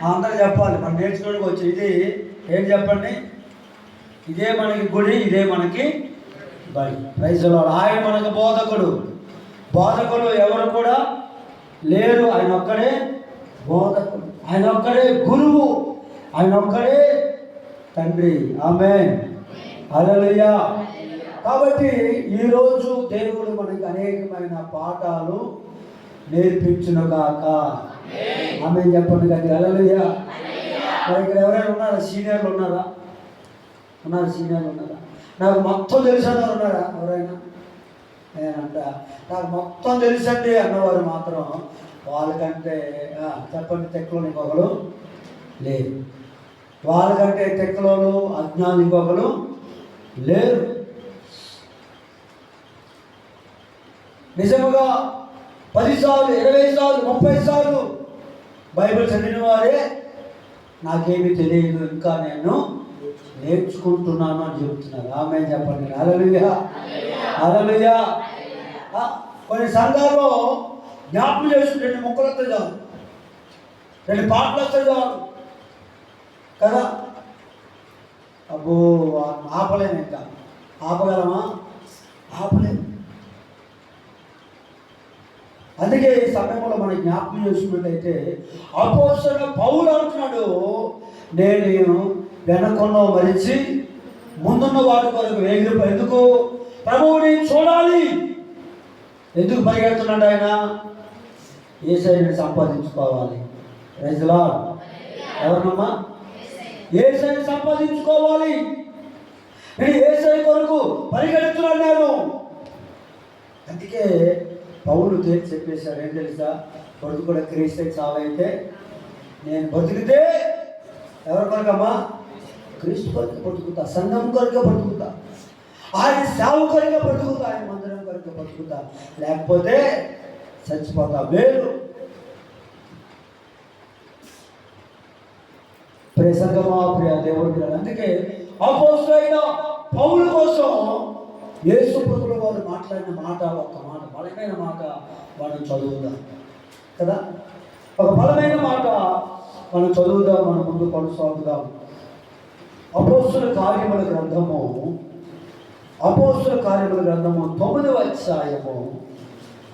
అందరూ చెప్పాలి, మనం నేర్చుకోవడానికి వచ్చి ఇది ఏం చెప్పండి, ఇదే మనకి గుడి, ఇదే మనకి బడి. Praise the lord. ఆయన మనకు బోధకుడు. బోధకుడు ఎవరు కూడా లేరు, ఆయన ఒక్కడే బోధకుడు, ఆయన ఒక్కడే గురువు, ఆయన ఒక్కడే తండ్రి. ఆమేన్, హల్లెలూయా. కాబట్టి ఈరోజు దేవుడు మనకి అనేకమైన పాఠాలు నేర్పించును గాక. ఆమేన్ చెప్పండి కానీ, హల్లెలూయా. మరి ఇక్కడ ఎవరైనా ఉన్నారా, సీనియర్లు ఉన్నారా? సీనియర్లు ఉన్నారా? నాకు మొత్తం తెలుసు అన్నవారు ఉన్నారా ఎవరైనా? నేనంట నాకు మొత్తం తెలుసండి అన్నవారు మాత్రం వాళ్ళకంటే చెప్పండి తెక్కలోని ఇంకొకరు లేరు. వాళ్ళకంటే తెక్కలోను అజ్ఞానం ఇంకొకరు లేరు. నిజముగా 10 సార్లు 20 సార్లు 30 సార్లు బైబిల్ చదివిన వారే నాకేమీ తెలియదు, ఇంకా నేను నేర్చుకుంటున్నాను అని చెబుతున్నారు. ఆమేన్ చెప్పండి, హల్లెలూయా, హల్లెలూయా. కొన్ని సంఘాల్లో జ్ఞాపకం చేసి 2 ముక్కలు వస్తే చాలు, 2 పాటలు వస్తే చాలు కదా. అబ్బో ఆపలేము, ఇంకా ఆపగలమా? ఆపలేము. అందుకే ఈ సమయంలో మనం జ్ఞాపకం చేసుకున్నట్లయితే అపోస్తలుడైన పౌలు అంటున్నాడు, నేను వెనకున్న మరిచి ముందున్న వాటి కొరకు వేగిరిపో. ఎందుకు? ప్రభువుని చూడాలి. ఎందుకు పరిగెడుతున్నాడు ఆయన? యేసయ్యని సంపాదించుకోవాలి. Praise the Lord. ఎవరినమ్మా? యేసయ్యని సంపాదించుకోవాలి. నేను యేసయ్య కొరకు పరిగెడుతున్నాను నేను. అందుకే పౌలు తేల్చి చెప్పేశారు, ఏం తెలుసా? కొడుకు కూడా క్రీస్తే చావైతే నేను బతికితే ఎవరి కొరకమ్మా? క్రీస్తు కొరకు బతుకుతా, సంఘం కొరకు బతుకుతా, ఆయన సేవ కొరకు బతుకుతా, ఆయన మందిరం కొరకు బతుకుతా, లేకపోతే చచ్చిపోతా. వేరు ప్రియ సంఘమా, ప్రియ దేవుడి పిల్లలు. అందుకే అపోస్తలుడైన పౌలు కోసం యేసు ప్రభువు వారు మాట్లాడిన మాట, ఒక్క మాట, బలమైన మాట మనం చదువుదాం కదా. ఒక బలమైన మాట మనం చదువుదాం, మనం ముందు కొనసాగుదాం. అపోస్తలుల కార్యముల గ్రంథము 9వ అధ్యాయము.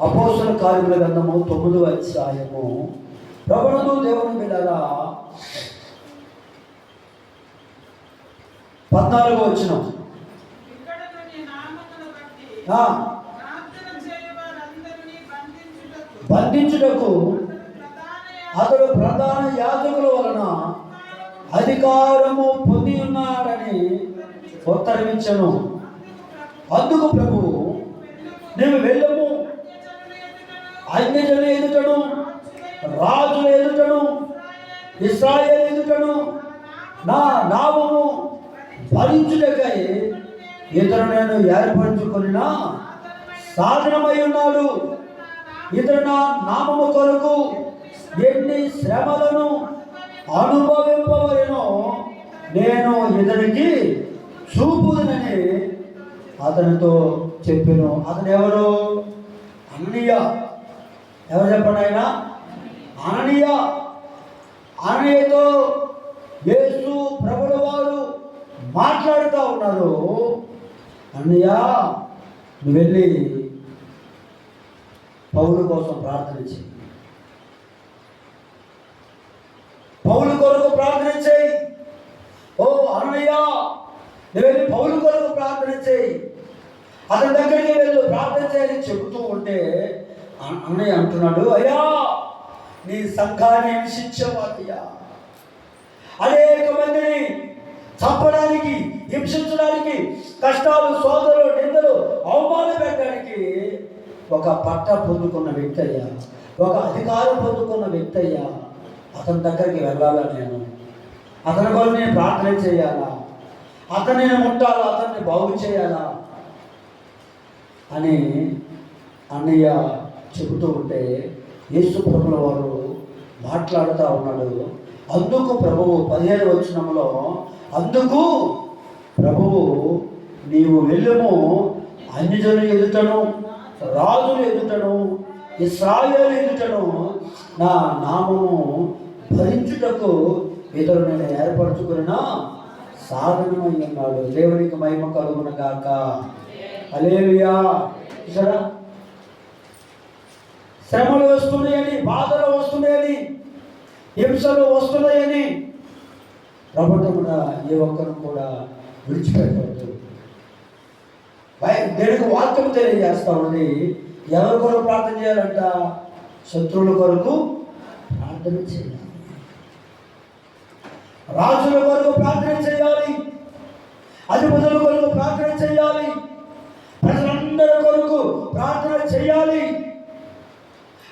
అపోస్తలుల కార్యముల గ్రంథము 9వ అధ్యాయము. ప్రభువును దేవుని బిడ్డలారా 14వ వచనం. బంధించుటకు అతడు ప్రధాన యాజకుల వలన అధికారము పొంది ఉన్నాడని ఉత్తరమిచ్చను. అందుకు ప్రభువు, నీవు వెళ్ళము, అన్యజనుల ఎదుటను, రాజుల ఎదుటను, ఇశ్రాయేలు ఎదుటను నా నామము భరించుటకై ఇతడు నేను ఏర్పరచుకొనిన సాధనమై ఉన్నాడు. ఇతడు నా నామము కొరకు ఎన్ని శ్రమలను అనుభవింపవలెనో నేను ఇతనికి చూపుదునని అతనితో చెప్పెను. అతను ఎవరు? అననీయ. ఎవరు చెప్పండి? ఆయన అననీయ. అననీయతో యేసు ప్రభువు వారు మాట్లాడుతూ ఉన్నారు. అననీయ, నువ్వు వెళ్ళి పౌలు కోసం ప్రార్థన చేయి, పౌలు కొరకు ప్రార్థన చేయి. ఓ అననీయ, నువ్వు వెళ్ళి పౌలు కొరకు ప్రార్థన చేయి, అతని దగ్గరికి వెళ్ళు, ప్రార్థన చేయని చెబుతూ ఉంటే అన్నయ్య అంటున్నాడు, అయ్యా నీ సంఘాన్ని హింసించేవాడయ్యా, అనేక మందిని చంపడానికి, హింసించడానికి, కష్టాలు, సోదరులు, నిందలు, అవమానం పెట్టడానికి ఒక పట్ట పొందుకున్న వ్యక్తి అయ్యా, ఒక అధికారం పొందుకున్న వ్యక్తి అయ్యా. అతని దగ్గరికి వెళ్ళాలా? నేను అతని కొరకు నేను ప్రార్థన చేయాలా? అతన్ని ముట్టాలా? అతన్ని బాగు చేయాలా అని అన్నయ్య చెబుతూ ఉంటే యేసు ప్రభువుల వారు మాట్లాడుతూ ఉన్నాడు. అందుకు ప్రభువు 15వ వచనంలో, అందుకు ప్రభువు, నీవు వెళ్ళుము, అన్యజనుల ఎదుటను, రాజుల ఎదుటను, ఇశ్రాయేలు ఎదుటను నా నామము భరించుటకు ఇతరు నేను ఏర్పరచుకున్న సాధనమై ఉన్నాడు. దేవునికి మహిమ కలుగును గాక. హల్లెలూయా. చూసారా, శ్రమలు వస్తున్నాయని, బాధలు వస్తున్నాయని, హింసలు వస్తున్నాయని ప్రభుత్వం ఏ ఒక్కరు కూడా విడిచిపెట్టవద్దు. దేవునికి వాక్యం తెలియజేస్తా ఉంది. ఎవరి కొరకు ప్రార్థన చేయాలంట? శత్రువుల కొరకు ప్రార్థన చేయాలి, రాజుల కొరకు ప్రార్థన చేయాలి, అధిపతుల కొరకు ప్రార్థన చేయాలి, ప్రజలందరి కొరకు ప్రార్థన చేయాలి.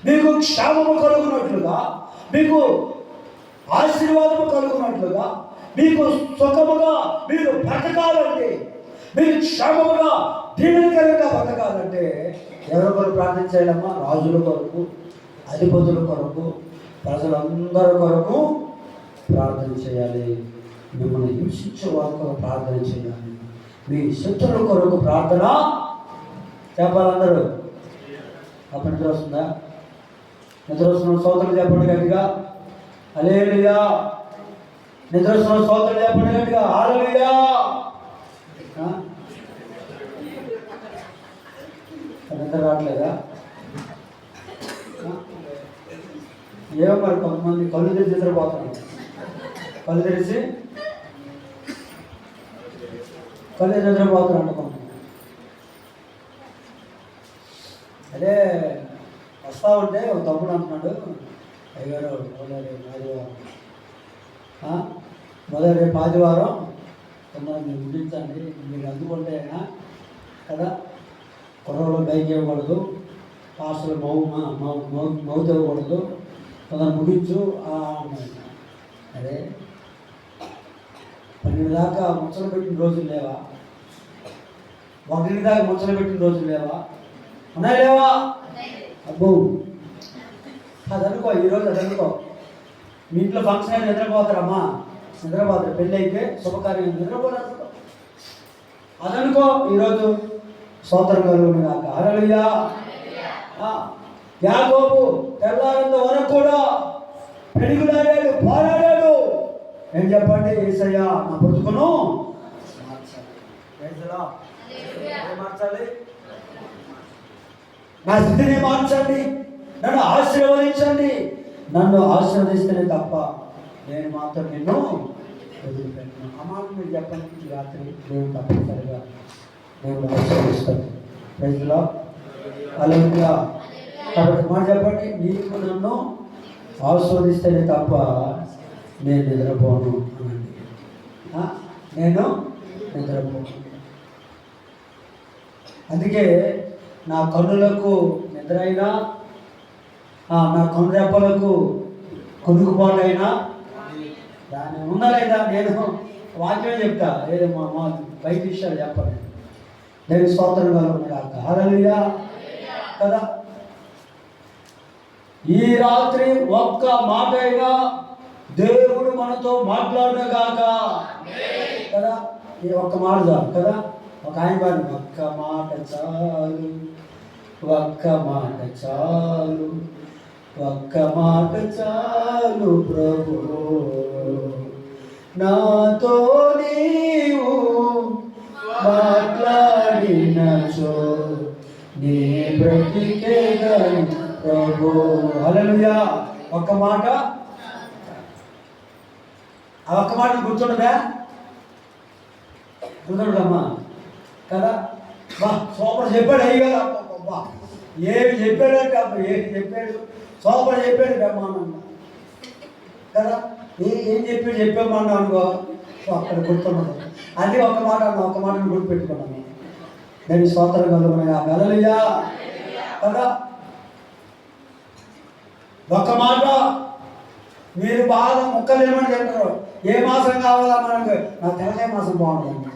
మీకు క్షేమము కలుగునట్లుగా, మీకు ఆశీర్వాదము కలుగునట్లుగా, మీకు సుఖముగా మీరు బ్రతకాలంటే, మీరు క్షేమముగా దీవెనకరంగా బ్రతకాలంటే ఎవరి కొరకు ప్రార్థన చేయాలమ్మా? రాజుల కొరకు, అధిపతుల కొరకు, ప్రజలందరి కొరకు ప్రార్థన చేయాలి. మిమ్మల్ని హింసించే వారి కొరకు ప్రార్థన చేయాలి. మీ శత్రువుల కొరకు ప్రార్థన చెప్పాలందరూ. అప్పుడు నిద్ర వస్తుందా? నిద్ర వస్తున్న స్తోత్రం చెప్పండి గట్టిగా. హల్లెలూయా. నిద్ర వస్తున్న స్తోత్రం చెప్పండి గట్టిగా. హల్లెలూయా. నిద్ర రావట్లేదా? ఏమో మరి, కొంతమంది కళ్ళు తెరిచి నిద్రపోతున్నారు. కళ్ళు తెరిచి నిద్రపోతున్నారు కొంతమంది. అదే వస్తా ఉంటే ఒక తమ్ముడు అంటున్నాడు, అయ్యారు మొదటి ఆదివారం తొందరగా మీరు ముగించండి, మీరు అందుకుంటేనా కదా, కుర్రలో బైక్ ఇవ్వకూడదు, పాస్టర్లు మౌత్ ఇవ్వకూడదు, తొందర ముగించు అన్నాడు. అదే 12 దాకా ముచ్చలు పెట్టిన రోజులు లేవా? 1 దాకా ముచ్చలు పెట్టిన రోజులు లేవా? ఉన్నాయి లేవా? అబ్బో, అది అనుకో, ఈరోజు అది అనుకో. మీ ఇంట్లో ఫంక్షన్ అయితే నిద్రపోతారమ్మా, నిద్రపోతారు. పెళ్ళి అయితే శుభకార్యం నిద్రపోతారు. అదనుకో ఈరోజు స్తోత్రం కలుగును గాక. హల్లెలూయా. యాకోబు తెల్లారింత వరకు కూడా పెరుగులాడాడు, పోరాడాడు. ఏం చెప్పండి? యేసయ్య నా బ్రతుకును మార్చాలి, నా స్థితిని మార్చండి, నన్ను ఆశీర్వదించండి. నన్ను ఆశీర్వదిస్తేనే తప్ప నేను మాత్రం నిన్ను వదిలిపెట్టాను. ఆ మాట మీరు చెప్పండి. ఈ రాత్రి దేవుడు తప్పనిసరిగా దేవుడు ఆశీర్వదిస్తాడు. Praise the lord. హల్లెలూయా. కాబట్టి మాట చెప్పండి, నీకు నన్ను ఆశీర్వదిస్తేనే తప్ప నేను నిద్రపోను అనండి. నేను నిద్రపోను. అందుకే నా కన్నులకు నిద్ర అయినా, నా కనురెప్పలకు కొనుక్కుపోటైనా దాని ఉందా లేదా? నేను వాక్యమే చెప్తా, లేదు మా బయట విషయాలు చెప్పండి. నేను స్తోత్రం కలుగును గాక. హల్లెలూయా కదా. ఈ రాత్రి ఒక్క మాట అయినా దేవుడు మనతో మాట్లాడును గాక కదా. ఈ ఒక్క మాట చాలు కదా. ఒక ఆయన వాడిని, ఒక్క మాట చాలు, ఒక్క మాట చాలు, ఒక్క మాట చాలు ప్రభు, నాతో నీవు మాట్లాడినచో నీ బ్రతికేదను ప్రభు. హల్లెలూయా. ఒక్క మాట, ఆ ఒక్క మాట గుర్తుండదా? గుర్తుండదమ్మా కదా. బా సూపర్ చెప్పాడు అయ్యగారు. బా ఏమి చెప్పాడంటే ఏమి చెప్పాడు, సూపర్ చెప్పాడు బ్రహ్మాండంగా కదా. ఏం చెప్పామన్నా అనుకో, సో అక్కడ గుర్తున్నది. అది ఒక మాట అన్న, ఒక మాటను గుర్తుపెట్టుకున్నాను. నేను స్తోత్రం కలుగును గాక. హల్లెలూయా కదా. ఒక మాట మీరు బాగా ముక్కలు ఏమని తింటారు. ఏ మాసం కావాలా మనకు? నాకు తెలకాయ మాసం బాగుంటుంది.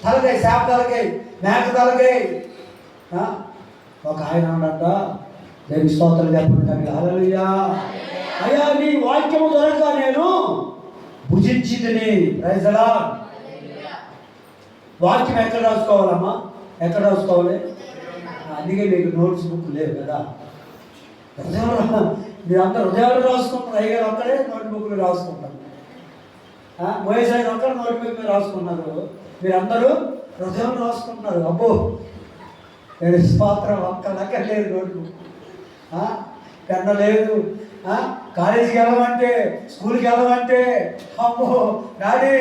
తలకాయ, చేప తలకాయ, మేక తలకాయ. ఒక ఆయన ఉన్నట్ట, దేవుని స్తోత్రం చెప్పండి కానీ. హల్లెలూయా. అయ్యా నీ వాక్యము దొరక నేను భుజించితిని. Praise the lord. వాక్యం ఎక్కడ రాసుకోవాలమ్మా? ఎక్కడ రాసుకోవాలి? అందుకే మీకు నోట్స్ బుక్ లేవు కదా. మీరు అందరు హృదయాలు రాసుకుంటున్నారు. అయ్యగారు ఒక్కడే నోట్బుక్లు రాసుకుంటారు. మహేశాయి ఒక్కడే నోట్బుక్ మీద రాసుకున్నారు. మీరందరూ హృదయాలు రాసుకుంటున్నారు. అబ్బో నేను పాత్రం ఒక్క లేదు నోట్బుక్, పెన్న లేదు. కాలేజీకి వెళ్ళమంటే, స్కూల్కి వెళ్ళమంటే అమ్మో డాడీ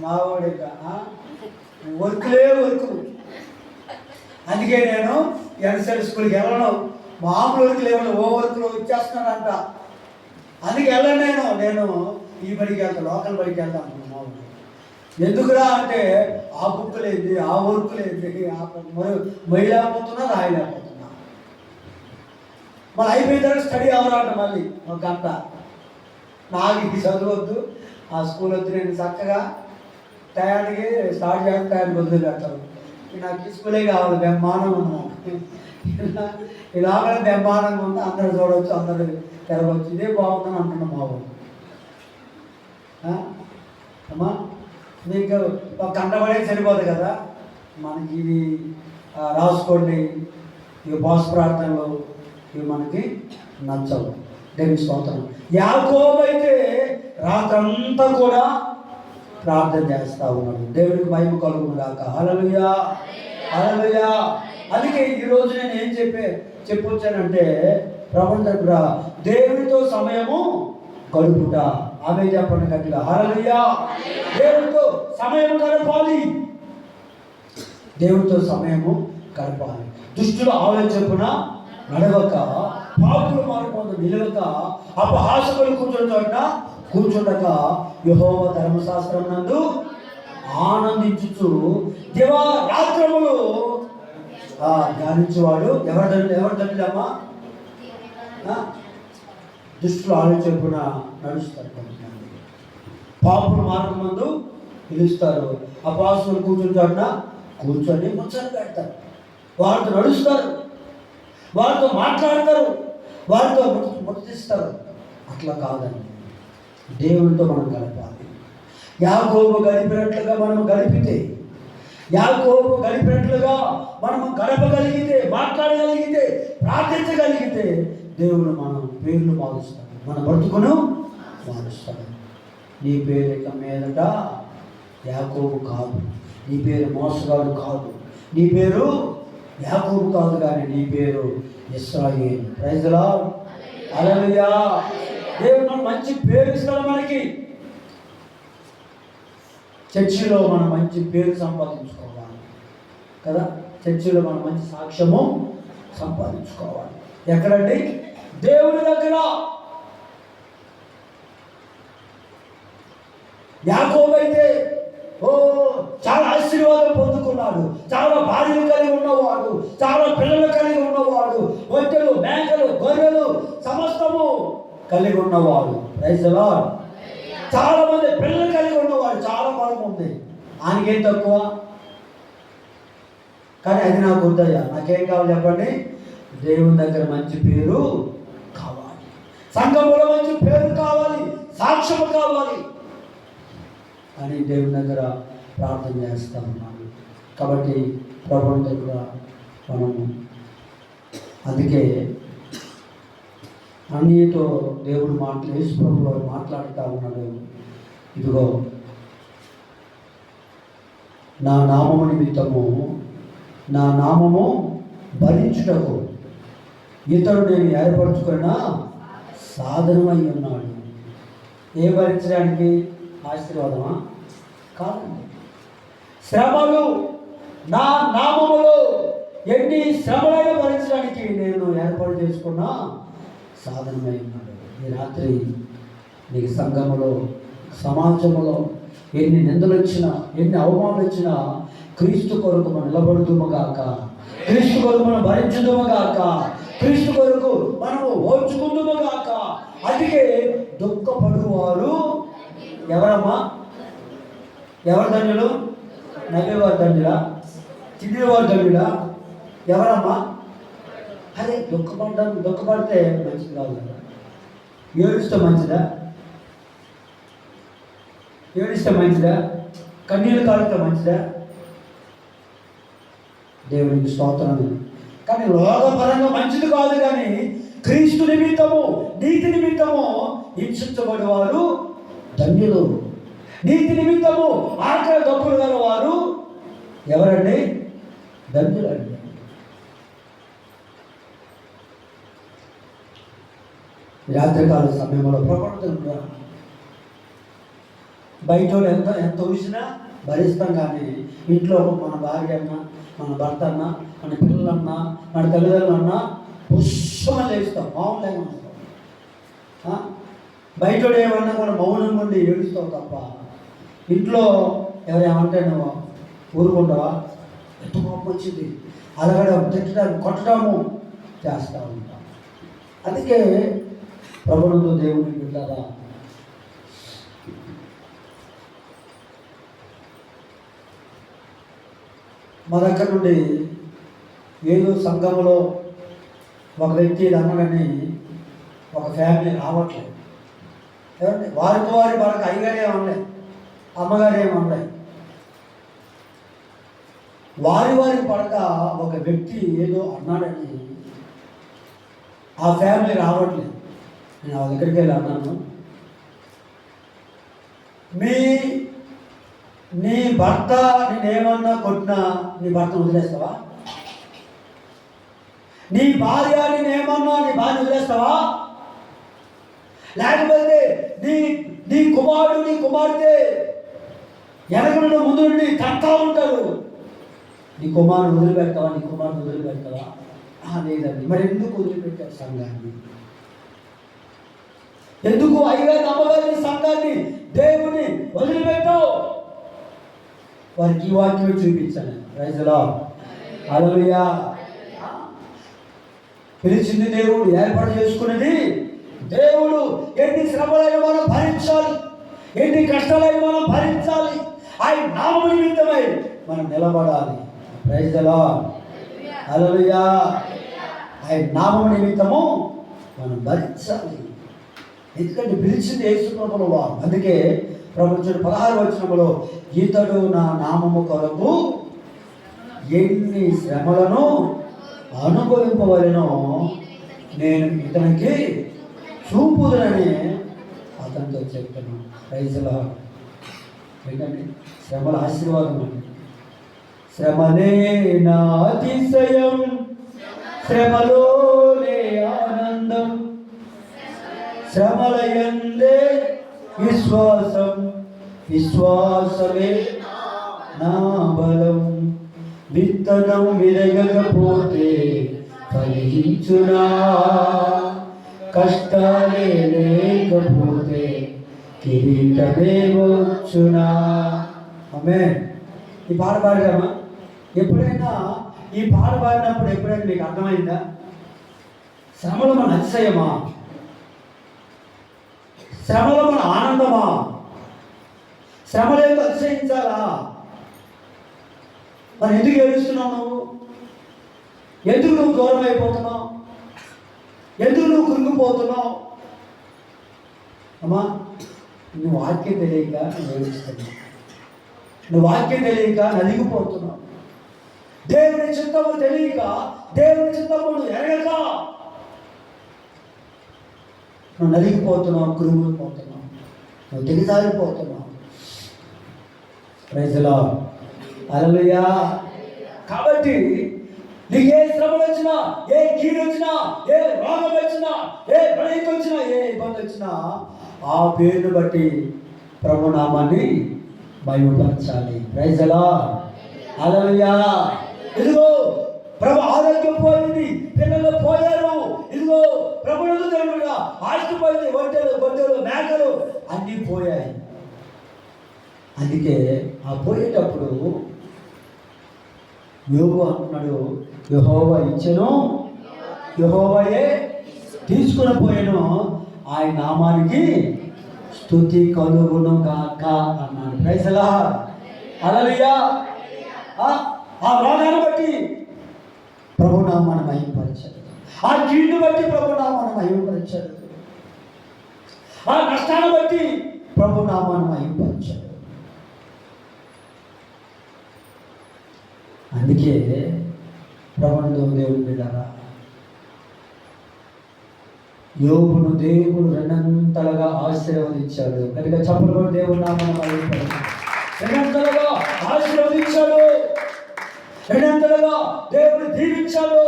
మావాడు ఇంకా వర్కులే వర్కులు. అందుకే నేను ఎన్ఎస్ఎల్ స్కూల్కి వెళ్ళను, మామూలు వర్కులు ఏమన్నా ఓ వర్కులు ఇచ్చేస్తున్నానంట. అందుకే వెళ్ళను. నేను ఈ బడికి వెళ్తాను, లోకల్ బడికి వెళ్తాను. మామూలు ఎందుకురా అంటే ఆ బుక్కులు ఏంటి, ఆ వర్కులు ఏంటి, మొయ్యలేకపోతున్నా రాయలేకపోతున్నా. మళ్ళీ అయిపోయిన తర్వాత స్టడీ అవ్వరంట. మళ్ళీ ఒక గంట నాకు ఇది చదవద్దు, ఆ స్కూల్ వద్దు, నేను చక్కగా టయానికి స్టార్ట్ చేస్తే టయానికి వదిలి పెడతారు. నాకు ఈ స్కూలే కావాలి, బ్రహ్మాండంగా ఉంది. నాకు ఇలాగనే బ్రహ్మాండంగా ఉంది, అందరూ చూడవచ్చు, అందరూ తెరవచ్చు, ఇదే బాగుందని అంటున్నాం. మా ఊరు అమ్మా మీకు ఒక కంటపడే సరిపోదు కదా, మనకి ఇవి రాసుకోండి, ఇవి బాస్ ప్రార్థనలు ఇవి మనకి నచ్చవు. దేవుని స్తోత్రం. యాకోబు అయితే రాత్రంతా కూడా ప్రార్థన చేస్తూ ఉన్నాడు. దేవుడికి మహిమ కలుగును గాక. హల్లెలూయా, హల్లెలూయా. అందుకే ఈరోజు నేను ఏం చెప్పొచ్చానంటే ప్రభువు దగ్గర దేవుడితో సమయము గడుపుట. ఆమె చెప్పండి గట్టిగా, హల్లెలూయా. దేవుడితో సమయం గడపాలి, దేవుడితో సమయము గడపాలి. దుష్టులు ఆలోచన నడవక, పాపులు మార్గంలో నిలవక, అపహాసకులు కూర్చుండక యెహోవా ధర్మశాస్త్రం నందు ఆనందించుచు దివారాత్రములు ధ్యానించేవాడు. ఎవరు తండ్రిమ్మా? దుష్టులు ఆలోచన నడుస్తారు. పాపులు మార్గం మందు పిలుస్తారు, అపహాసకులు కూర్చొని ముచ్చట పెడతారు, వారితో నడుస్తారు, వారితో మాట్లాడతారు, వారితో ముట్టిస్తారు. అట్లా కాదండి, దేవునితో మనం గడపాలి. యాకోబు గడిపినట్లుగా మనం గడిపితే, యాకోబు గడిపినట్లుగా మనం గడపగలిగితే, మాట్లాడగలిగితే, ప్రార్థించగలిగితే దేవుడు మన పేర్లు మారుస్తాడు, మన బ్రతుకును మారుస్తాడు. నీ పేరు ఇక మీదట యాకోబు కాదు, నీ పేరు మోసగాడు కాదు, నీ పేరు యాకోబు కాదు, కానీ నీ పేరు ఇశ్రాయేలు. ప్రైజ్ ది లార్డ్, హల్లెలూయా. దేవుడు మంచి పేరు ఇస్తాడు మనకి. చర్చిలో మనం మంచి పేరు సంపాదించుకోవాలి కదా, చర్చిలో మనం మంచి సాక్ష్యము సంపాదించుకోవాలి. ఎక్కడండి? దేవుడి దగ్గర. యాకోబు అయితే చాలా ఆశీర్వాదం పొందుకున్నాడు, చాలా భార్యలు కలిగి ఉన్నవాడు, చాలా పిల్లలు కలిగి ఉన్నవాడు, ఒంటెలు, మేకలు, గొర్రెలు సమస్తము కలిగి ఉన్నవాడు. Praise the lord. చాలా మంది పిల్లలు కలిగి ఉన్నవాడు, చాలా బలం ఉంది. ఆయనకేం తక్కువ? కానీ అది నాకు వద్దయ్యా, నాకేం కావాలి చెప్పండి? దేవుని దగ్గర మంచి పేరు కావాలి, సంఘంలో మంచి పేరు కావాలి, సాక్ష్యము కావాలి అని దేవుని దగ్గర ప్రార్థన చేస్తూ ఉన్నాను. కాబట్టి ప్రభువుని దగ్గర మనము అందుకే అన్నితో దేవుడు యేసు ప్రభువు వారు మాట్లాడుతూ ఉన్నాడు. ఇదిగో నా నామము నిమిత్తము, నా నామము భరించుటకు ఇతడు నేను ఏర్పరచుకున్న సాధనమై ఉన్నాడు. ఏ భరించడానికి? ఆశీర్వాదమా? కాదండి. శ్రమలు, నా నామములో ఎన్ని శ్రమలైనా భరించడానికి నేను ఏర్పాటు చేసుకున్న సాధనమై ఉన్నాడు. ఈ రాత్రి నీకు సంఘములో, సమాజంలో ఎన్ని నిందలు వచ్చినా, ఎన్ని అవమానాలు వచ్చినా క్రీస్తు కొరకు మనం నిలబడుదుముగాక, క్రీస్తు కొరకు మనం భరించుదుముగాక, క్రీస్తు కొరకు మనము ఓర్చుకుందుముగాక. అందుకే దుఃఖపడువారు ఎవరమ్మా? ఎవరు తండ్రులు? నవ్వేవారు తండ్రులా? తినేవారు తండ్రులా? ఎవరమ్మా? అదే దుఃఖపడితే మంచిది కాదు కదా. ఏడుస్తే మంచిదా? ఏడిస్తే మంచిదా? కన్నీళ్ళు కాడితే మంచిదా? దేవునికి స్తోత్రం. కానీ లోకపరంగా మంచిది కాదు, కానీ క్రీస్తు నిమిత్తము, నీతి నిమిత్తము హింసించబడేవారు ధన్యులు. నీతి నిమిత్తము ఆకలి దప్పులు గల వారు ఎవరండి? ధన్యులండి. రాత్రికాల సమయంలో ప్రపంచంలో బయట ఎంత ఊసినా భరిస్తాం, కానీ ఇంట్లో మన భార్య అన్నా, మన భర్త అన్నా, మన పిల్లలన్నా, మన తల్లిదండ్రులు అన్నా పుష్పమని లేస్తాం, మామూలుగా ఉంటాం. బయట ఏమన్నా కూడా మౌనం నుండి ఏడుస్తావు తప్ప ఇంట్లో ఎవరేమంటే నువ్వు ఊరుకుంటావా? ఎంత కోపం వచ్చింది, అలగడం, తిట్టడం, కొట్టడము చేస్తూ ఉంటాం. అందుకే ప్రభువుతో దేవుని బిడ్డలారా, మా దగ్గర నుండి ఏదో సంఘంలో ఒక వ్యక్తి అన్నాడని ఒక ఫ్యామిలీ రావట్లేదు. వారికి మనకు అయ్యగారు ఏమనలే, అమ్మగారు ఏమనలే. వారి పడక ఒక వ్యక్తి ఏదో అన్నాడని ఆ ఫ్యామిలీ రావట్లేదు. నేను ఆ దగ్గరికి వెళ్ళి అన్నాను, నీ భర్త నేనేమన్నా కొట్టినా నీ భర్తను వదిలేస్తావా? నీ భార్య నేనేమన్నా నీ భార్య వదిలేస్తావా? లేకపోతే నీ కుమారుడు, నీ కుమార్తె వెనక నుండి ముందు నుండి తంతా ఉంటారు, నీ కుమారుడు వదిలిపెడతావా? నీ కుమారుడు వదిలిపెడతావా? లేదండి. మరి ఎందుకు వదిలిపెట్టారు సంఘాన్ని? ఎందుకు అయ్యగారి అమ్మగారిని సంఘాన్ని దేవుని వదిలిపెట్టావు? వారికి ఈ వాక్యం చూపించాను. ప్రైజ్ ది లార్డ్, హల్లెలూయా. పిలిచింది దేవుడు, ఏర్పాటు చేసుకున్నది దేవుడు. ఎన్ని శ్రమలైన మనం భరించాలి, ఎన్ని కష్టాలైన మనం భరించాలి. ఆయన నామ నిమిత్తమై మనం నిలబడాలి. ప్రైజ్ ది లార్డ్, హల్లెలూయా. ఆయన నామ నిమిత్తము మనం భరించాలి. ఎందుకంటే పిలిచింది యేసు ప్రభువు వారు. అందుకే ప్రపంచం 16 వచనంలో ఇతడు నా నామము కొరకు ఎన్ని శ్రమలను అనుభవింపవలెనో నేను ఇతనికి చూపుదనని అతనితో చెప్తాను. Praise the lord. ఏంటంటే శ్రమల ఆశీర్వాదం అండి. శ్రమనే నా అతిశయం, శ్రమలోనే ఆనందం, శ్రమలయందే విశ్వాసం, విశ్వాసమే నా బలం. విత్తనం విరగకపోతే ఫలించునా, కష్టాలే లేకపోతే కిరీటమే వచ్చునా. ఆమేన్. ఈ పాట పాడదామా? ఎప్పుడైనా ఈ పాట పాడినప్పుడు ఎప్పుడైనా మీకు అర్థమైందా? శ్రమలు మన అతిశయమా? శ్రమలో మన ఆనందమా? శ్రమలేదో అతిశయించాలా? మరి ఎందుకు ఏడుస్తున్నావు నువ్వు? ఎందుకు నువ్వు దూరం అయిపోతున్నావు? ఎందుకు నువ్వు కృంగిపోతున్నావు? అమ్మా, నువ్వు వాక్యం తెలియక నువ్వు ఏడుస్తున్నావు, నువ్వు వాక్యం తెలియక నలిగిపోతున్నావు, దేవుని చిత్తము తెలియక, దేవుని చిత్తము ఎరగక నువ్వు నలిగిపోతున్నావు, కృంగిపోతున్నావు, నువ్వు దిగజారిపోతున్నావు. Praise the lord, hallelujah. కాబట్టి నీకు ఏ శ్రమలు వచ్చినా, ఏ కీడు వచ్చినా, ఏ రోగం వచ్చినా, ఏ బలహీనత వచ్చినా, ఏ ఇబ్బంది వచ్చినా ఆ పేరును బట్టి ప్రభు నామాన్ని మహిమపరచాలి. ప్రైజ్ ది లార్డ్, హల్లెలూయా. ఇదిగో ప్రభు ఆరోగ్యం పోయింది, పిల్లలు పోయారు, ఇదిగో ప్రభువుతో దేవుడుగా ఆస్తి పోయింది, ఒంటెలు, గొడ్డలు, మేకలు అన్నీ పోయాయి. అందుకే ఆ పోయేటప్పుడు యోబు అంటున్నాడు, యెహోవా ఇచ్చెను, యెహోవాయే తీసుకుని పోయాను, ఆయన నామానికి స్తుతి కలుగును గాక అన్నాడు. Praise the lord, hallelujah. ఆ రోగాన్ని బట్టి ప్రభు నామాన్ని మహిమపరచాడు, ఆ కీడుని బట్టి ప్రభు నామాన్ని మహిమపరచాడు, ఆ కష్టాన్ని బట్టి ప్రభు నామాన్ని మహిమపరచాడు. అందుకే ప్రభువుతో దేవుని బిడ్డలారా, యోబును దేవుడు రెండంతలుగా ఆశీర్వదించాడు. కనుక చెప్పలు కూడా దేవుడు నామమున రెండంతలుగా ఆశీర్వదించాడు, రెండంతలుగా దేవుడు దీవించాడు.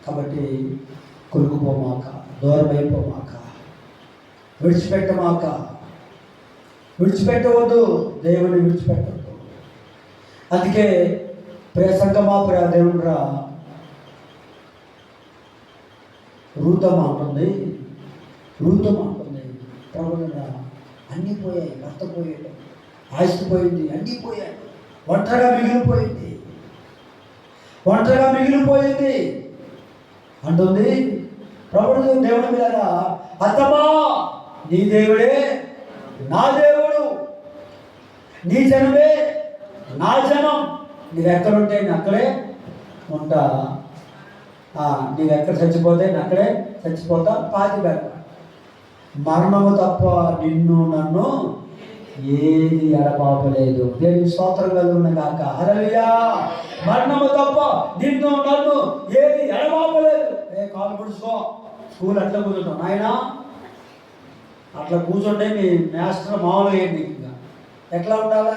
కాబట్టి కొనుక్కుపోమాక, దూరమైపోమాక, విడిచిపెట్టమాక, విడిచిపెట్టవద్దు, దేవుని విడిచిపెట్టవద్దు. అందుకే ప్రియ సంగమా, ప్రియ దేవుడురా, రూతమ్మ అంటుంది ప్రభువురా, అన్నీ పోయాయి, భర్త పోయాడు, ఆస్తి పోయింది, అన్నీ పోయాయి, ఒంటరిగా మిగిలిపోయింది అంటుంది. ప్రభుడు దేవుని మీద, అత్తమ్మా నీ దేవుడే నా దేవుడు, నీ జనమే నా జనం, నీవెక్కడుంటే నేను అక్కడే ఉంటా, నీవెక్కడ చచ్చిపోతే నేను అక్కడే చచ్చిపోతా, పాతి పెడతా. మరణము తప్ప నిన్ను నన్ను ఏది ఎడబాపలేదు. దేవుని స్తోత్రం కలుగును గాక. హల్లెలూయా. మరణము తప్ప నిన్ను నన్ను ఏది ఎడబాపలేదు. కాలు పుడుచుకో, స్కూల్ అట్లా కూర్చుంటాం నాయన, అట్లా కూర్చుంటే మీ మాస్టర్ మామూలుగా ఏంటి, ఇంకా ఎట్లా ఉండాలా?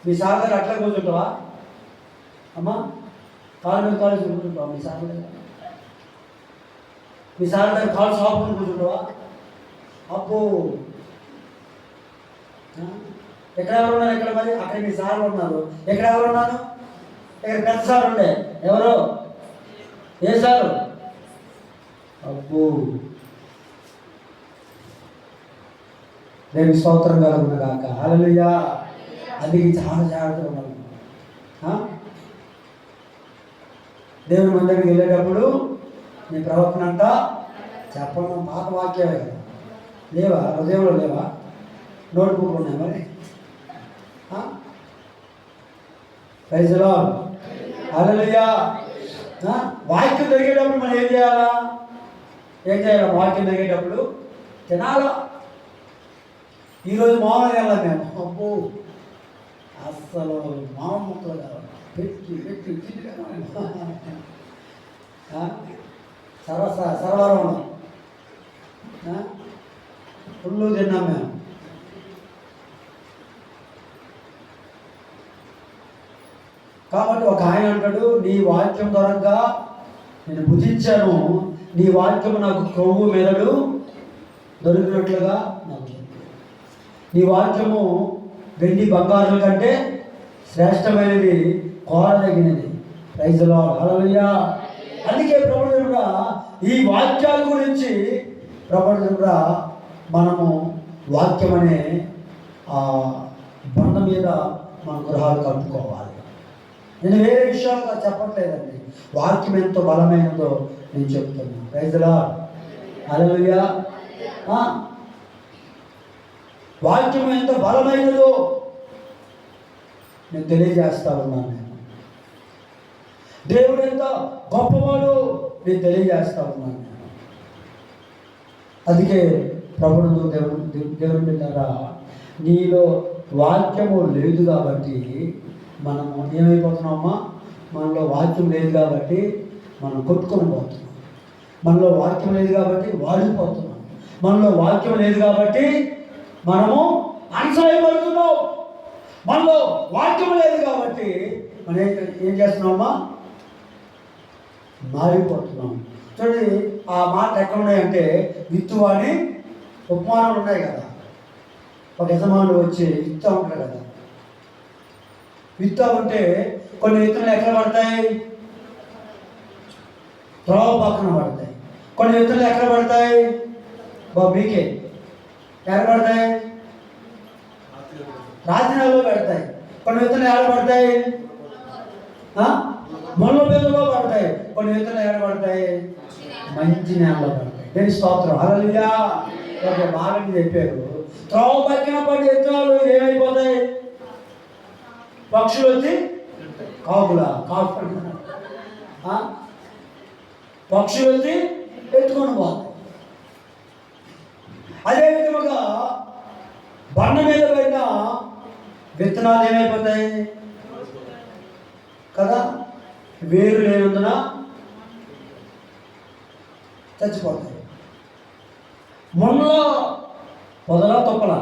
మీ సార్ దగ్గర అట్లా కూర్చుంటావా అమ్మా? కాలు మీద కాలు కూర్చుంటావా? మీ సార్ దగ్గర కాలు సాపుకొని కూర్చుంటావా? అబ్బో, ఎక్కడ ఎవరు ఉన్నారు? ఎక్కడ మరి అక్కడ మీ సార్లు ఉన్నారు. ఎక్కడ ఎవరు ఉన్నారు? ఇక్కడ పెద్ద సార్ ఉండే, ఎవరు? ఏ సారు? అబ్బో, దేవుని స్తోత్రం కలుగును గాక. హల్లెలూయా. అందుకే చాలా జాగ్రత్తగా ఉండాలి. దేవుని మందిరికి వెళ్ళేటప్పుడు నీ ప్రవర్తన అంతా చెప్పడం పాత వాక్యమే కదా. లేవా? హృదయంలో లేవా? నోట్బుక్లు ఉన్నాయి మరి. Praise the lord. హల్లెలూయా. వాక్యం జరిగేటప్పుడు మనం ఏం చేయాలా? వాక్యం జరిగేటప్పుడు తినాలా. ఈరోజు మామూలుగా వెళ్ళాం మేము. అబ్బో, అస్సలు మామూలు ముక్కలు కావాలి, పెట్టి సర్వరం ఉన్నాం, ఫుల్లు తిన్నాం మేము. కాబట్టి ఒక ఆయన అంటాడు, నీ వాక్యం ద్వారా నేను భుజించాను, నీ వాక్యం నాకు కొవ్వు మెదడు దొరికినట్లుగా నాకు. నీ వాక్యము వెండి బంగారుల కంటే శ్రేష్టమైనది, కోరదగినది. Praise the lord. హల్లెలూయా. అందుకే ప్రభువుగా ఈ వాక్యాల గురించి ప్రభువుగా మనము వాక్యం అనే బండ మీద మన గృహాలు కట్టుకోవాలి. నేను వేరే విషయాలుగా చెప్పట్లేదండి, వాక్యం ఎంతో బలమైనదో నేను చెప్తున్నాను. Praise the lord. హల్లెలూయా. వాక్యం ఎంత బలమైనదో నేను తెలియజేస్తా ఉన్నాను. దేవుడు ఎంత గొప్పవాడు నేను తెలియజేస్తా ఉన్నాను. అందుకే ప్రభువును దేవుని బిడ్డలారా, నీలో వాక్యము లేదు కాబట్టి మనము ఏమైపోతున్నామా? మనలో వాక్యం లేదు కాబట్టి మనం కొట్టుకొని పోతున్నాం. మనలో వాక్యం లేదు కాబట్టి వాడిపోతున్నాం. మనలో వాక్యం లేదు కాబట్టి మనము అణచివేయబడుతున్నాం. మనలో వాక్యం లేదు కాబట్టి మనం ఏం చేస్తున్నామా? మారిపోతున్నాం. చూడండి, ఆ మాట ఎక్కడ ఉన్నాయంటే, విత్తువాని ఉపమానాలు ఉన్నాయి కదా. ఒక యజమానులు వచ్చి విత్తా ఉంటారు కదా. విత్తా ఉంటే కొన్ని విత్తనాలు ఎక్కడ పడతాయి? త్రోవ పక్కన పడతాయి. కొన్ని విత్తనాలు ఎక్కడ పడతాయి? మీకే ఎక్కడ పడతాయి? రాత్రి నెలలో పెడతాయి. కొన్ని విత్తనాలు ఎక్కడ పడతాయి? ముళ్ళ మీదలో పడతాయి. కొన్ని విత్తనాలు ఎక్కడ పడతాయి? మంచి నేలలో పడతాయి. దేని స్తోత్రం. హల్లెలూయా. ఓకే, బాగా చెప్పారు. త్రోవ పక్కన పడి విత్తనాలు ఏమైపోతాయి? పక్షులు వచ్చి పక్షులు వచ్చి ఎత్తుకొని పోతాయి. అదే విధముగా బండ మీద పెట్టిన విత్తనాలు ఏమైపోతాయి కదా? వేరు లేనందున చచ్చిపోతాయి. ముళ్ళ పొదలా తొక్కలా?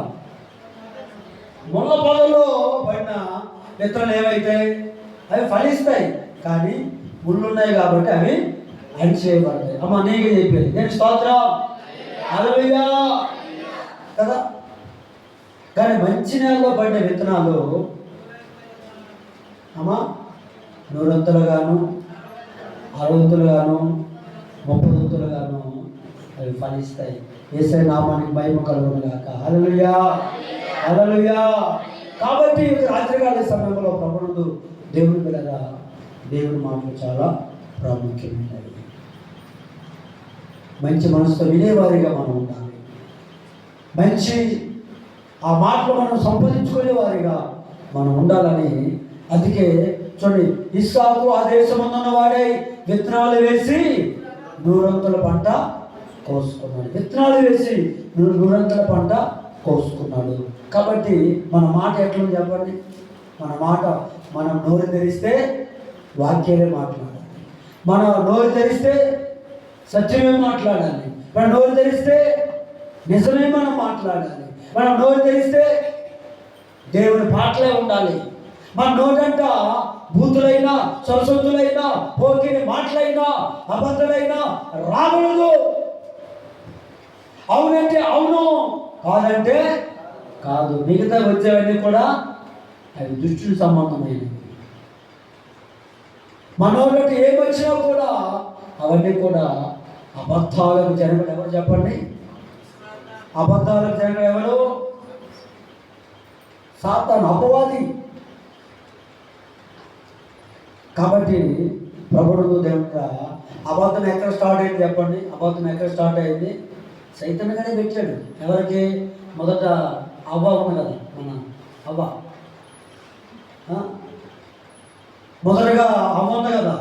ముళ్ళ పొదలో పడిన విత్తనాలు ఏమైతాయి? అవి ఫలిస్తాయి, కానీ ముళ్ళు ఉన్నాయి కాబట్టి అవి అణిచేయబడతాయి. అమ్మ నీకు చెప్పేది నేను స్తోత్రం, హల్లెలూయా కదా. కానీ మంచి నేలలో పడిన విత్తనాలు అమ్మా 100 60 30 అవి ఫలిస్తాయి. యేసే నామానికి మహిమ కలుగును గాక. హల్లెలూయా హల్లెలూయా. కాబట్టి రాత్రికాల సమయంలో ప్రభువునందు దేవుని బిడ్డగా దేవుని మాటలు చాలా ప్రాముఖ్యమైనవి. మంచి మనసుతో వినేవారిగా మనం ఉండాలి. మంచి ఆ మాటలు మనం సంపాదించుకునే వారిగా మనం ఉండాలని. అందుకే చూడండి, ఇస్సాకు ఆ దేశమందున్న వాడే విత్తనాలు వేసి 100 పంట కోసుకున్నాడు. విత్తనాలు వేసి 100 పంట కోసుకున్నాడు. కాబట్టి మన మాట ఎట్లుంది చెప్పండి? మన మాట, మనం నోరు తెరిస్తే వాక్యాలే మాట్లాడాలి. మన నోరు తెరిస్తే సత్యమే మాట్లాడాలి. మన నోరు తెరిస్తే నిజమే మనం మాట్లాడాలి. మనం నోరు తెరిస్తే దేవుని పాటలే ఉండాలి. మన నోటంట బూతులైనా సరస్వతులైనా పోకిని మాటలైనా అబద్ధులైనా రాకూడదు. అవునంటే అవును, కాదంటే కాదు. మిగతా వచ్చేవన్నీ కూడా అవి దుష్టుని సంబంధమైనవి. మనోళ్ళకి ఏమొచ్చినా కూడా అవన్నీ కూడా అబద్ధాలకు జరగడం. ఎవరు చెప్పండి? అబద్ధాలకు జరగడం ఎవరు? సాతాను, అపవాది. కాబట్టి ప్రభువుకు దేవుడు అబద్ధం ఎక్కడ స్టార్ట్ అయింది చెప్పండి? అబద్ధం ఎక్కడ స్టార్ట్ అయింది? సైతానుగానే పెట్టాడు. ఎవరికి? మొదట అవ్వ ఉంది కదా, మన అవ్వ. మొదటగా అవ్వ ఉంది కదా,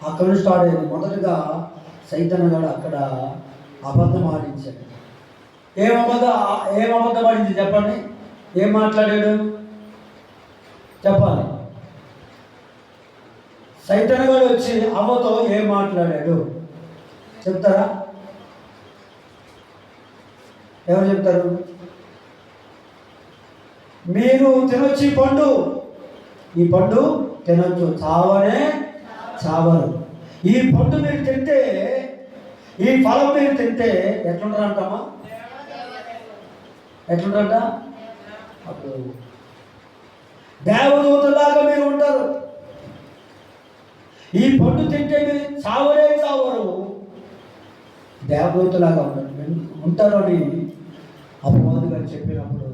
అక్కడ నుంచి స్టార్ట్ అయింది. మొదటగా సైతానుగాడు అక్కడ అబద్ధం ఆడించాడు. ఏం అబద్ధం ఆడింది చెప్పండి? ఏం మాట్లాడాడు చెప్పాలి? సైతానుగాడు వచ్చి అవ్వతో ఏం మాట్లాడాడు చెప్తారా? ఎవరు చెప్తారు? మీరు తినొచ్చు ఈ పండు, ఈ పండు తినొచ్చు, చావనే చావరు. ఈ పండు మీరు తింటే, ఈ ఫలం మీరు తింటే ఎట్లుంటారంటమ్మా? ఎట్లుంటారంట? అప్పుడు దేవదూతలాగా మీరు ఉంటారు. ఈ పండు తింటే మీరు చావరే చావరు, దేవదూతలాగా ఉంటారు అని అపవాది గారు చెప్పినప్పుడు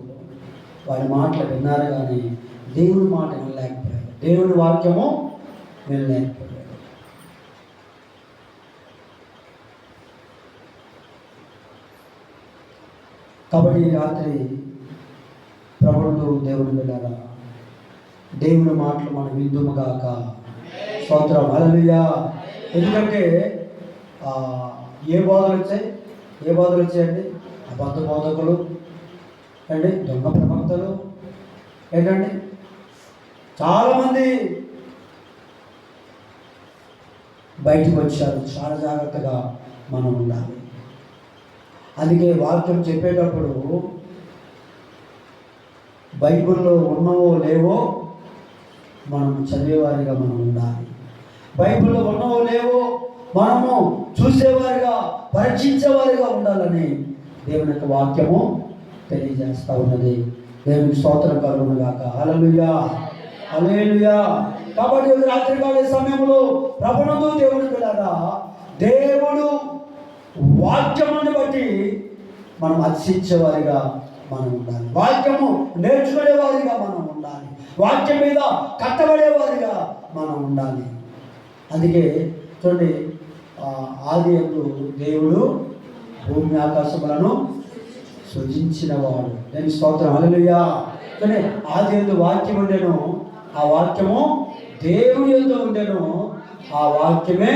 వాడి మాటలు విన్నారు, కానీ దేవుని మాట వినలేకపోయారు. దేవుని వాక్యము వినలేకపోయారు. కాబట్టి రాత్రి ప్రభువుతో దేవుని బిడ్డలారా, దేవుని మాటలు మనం విందుముగాక. స్తోత్రం, హల్లెలూయా. ఎందుకంటే ఏ బోధలు వచ్చాయి? ఏ బోధలు వచ్చాయండి? అబద్ధ బోధకులు అండి, దొంగ ప్రవక్తలు ఏంటండి, చాలామంది బయటకు వచ్చారు. చాలా జాగ్రత్తగా మనం ఉండాలి. అందుకే వాక్యం చెప్పేటప్పుడు బైబిల్లో ఉన్నవో లేవో మనం చదివేవారిగా మనం ఉండాలి. బైబిల్లో ఉన్నవో లేవో మనము చూసేవారిగా, పరీక్షించేవారిగా ఉండాలని దేవుని యొక్క వాక్యము తెలియజేస్తూ ఉన్నది. దేవునికి స్తోత్రం కలుగును గాక. హల్లెలూయా హల్లెలూయా. కాబట్టి రాత్రికాల సమయంలో ప్రభువునందు దేవుని బిడ్డలారా, దేవుడు వాక్యమును బట్టి మనం అర్చించేవారిగా మనం ఉండాలి. వాక్యము నేర్చుకునేవారిగా మనం ఉండాలి. వాక్యం మీద కట్టబడేవారిగా మనం ఉండాలి. అందుకే చూడండి, ఆది యందు దేవుడు భూమి ఆకాశములను సృజించినవాడు. నేను స్తోత్రం, హల్లెలూయా. కానీ ఆది యందు వాక్యం ఉండెను, ఆ వాక్యము దేవుని యందు ఉండెను, ఆ వాక్యమే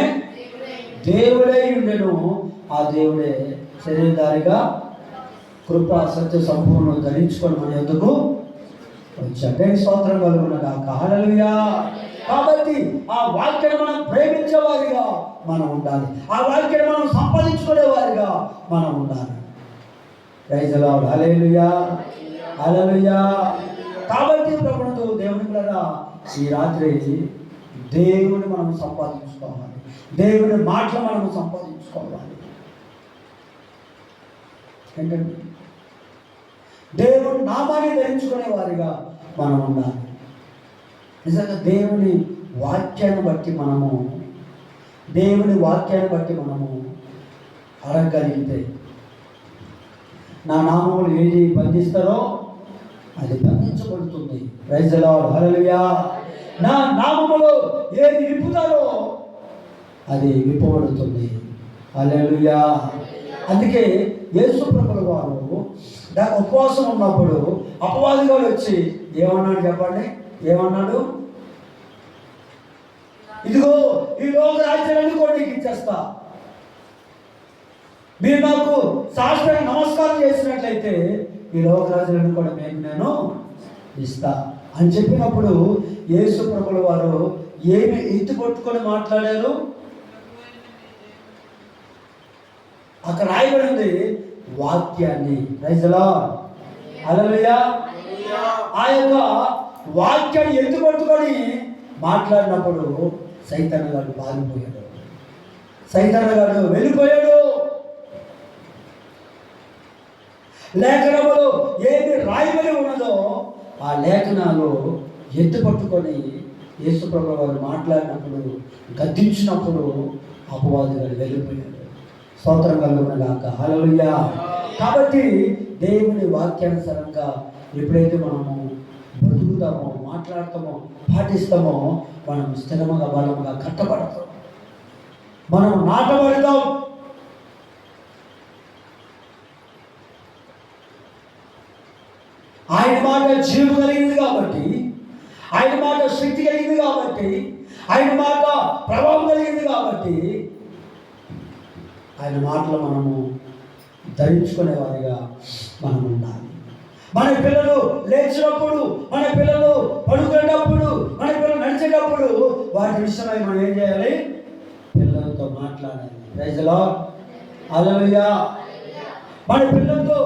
దేవుడై ఉండెను, ఆ దేవుడే శరీరధారిగా కృప సత్య సంపూర్ణ ధరించుకొని మన ఎందుకు వచ్చాడు. స్తోత్రం కలుగును గాక. హల్లెలూయా కాబట్టి ఆ వాక్యాన్ని మనం ప్రేమించేవారిగా మనం ఉండాలి. ఆ వాక్యాన్ని మనం సంపాదించుకునేవారిగా మనం ఉండాలి. Praise the lord. Hallelujah, hallelujah. కాబట్టి ప్రభువుతో దేవుని ద్వారా ఈ రాత్రి దేవుని మనం సంపాదించుకోవాలి. దేవుని మాటలు మనం సంపాదించుకోవాలి. ఏంటంటే దేవుని నామాన్ని ధరించుకునే వారిగా మనం ఉండాలి. నిజంగా దేవుని వాక్యాన్ని బట్టి మనము అడగగలిగితే నా నామములు ఏది బంధిస్తారో అది బంధించబడుతుంది. Praise the lord. హల్లెలూయా. నా నామములో ఏది విప్పుతారో అది విప్పబడుతుంది. హల్లెలూయా. అందుకే యేసు ప్రభువు వారు ఉపవాసం ఉన్నప్పుడు అపవాదిగా వచ్చి ఏమన్నాడు చెప్పండి? ఏమన్నాడు? ఇదిగో ఈ లోక రాజ్యాన్ని కూడా నీకు ఇచ్చేస్తా, మీరు నాకు సాష్టాంగ నమస్కారం చేసినట్లయితే ఈ లోక రాజ్యాన్ని కూడా మీకు నేను ఇస్తా అని చెప్పినప్పుడు యేసు ప్రభువు వారు ఏమి ఎత్తి పట్టుకొని మాట్లాడారు? అక్కడ రాయబడింది వాక్యాన్ని. Praise the lord. హల్లెలూయా. ఆ యొక్క వాక్యాన్ని ఎత్తి పట్టుకొని మాట్లాడినప్పుడు సైతాను గారు పారిపోయాడు, సైతాను గారు వెళ్ళిపోయాడు. లేఖనములో ఏమి రాయబడి ఉన్నదో ఆ లేఖనాలు ఎత్తి పట్టుకొని యేసు ప్రభువు వారు మాట్లాడినప్పుడు, గద్దించినప్పుడు అపవాది గారు వెళ్ళిపోయాడు. స్తోత్రం కలుగునుగాక. హల్లెలూయా. కాబట్టి దేవుని వాక్యానుసారంగా ఎప్పుడైతే మనము బ్రతుకుతామో, మాట్లాడతామో, పాటిస్తామో మనం స్థిరముగా బలముగా కట్టబడతాం, మనం నాటబడతాం. ఆయన మాట జీవం కలిగింది కాబట్టి, ఆయన మాట శక్తి కలిగింది కాబట్టి, ఆయన మాట ప్రభావం కలిగింది కాబట్టి ఆయన మాటలు మనము ధరించుకునే వారిగా మనం ఉండాలి. మన పిల్లలు లేచినప్పుడు, మన పిల్లలు పడుకునేటప్పుడు, మన పిల్లలు నడిచేటప్పుడు వాటి విషయమై మనం ఏం చేయాలి? పిల్లలతో మాట్లాడాలి. Praise the lord. హల్లెలూయా. మన పిల్లలతో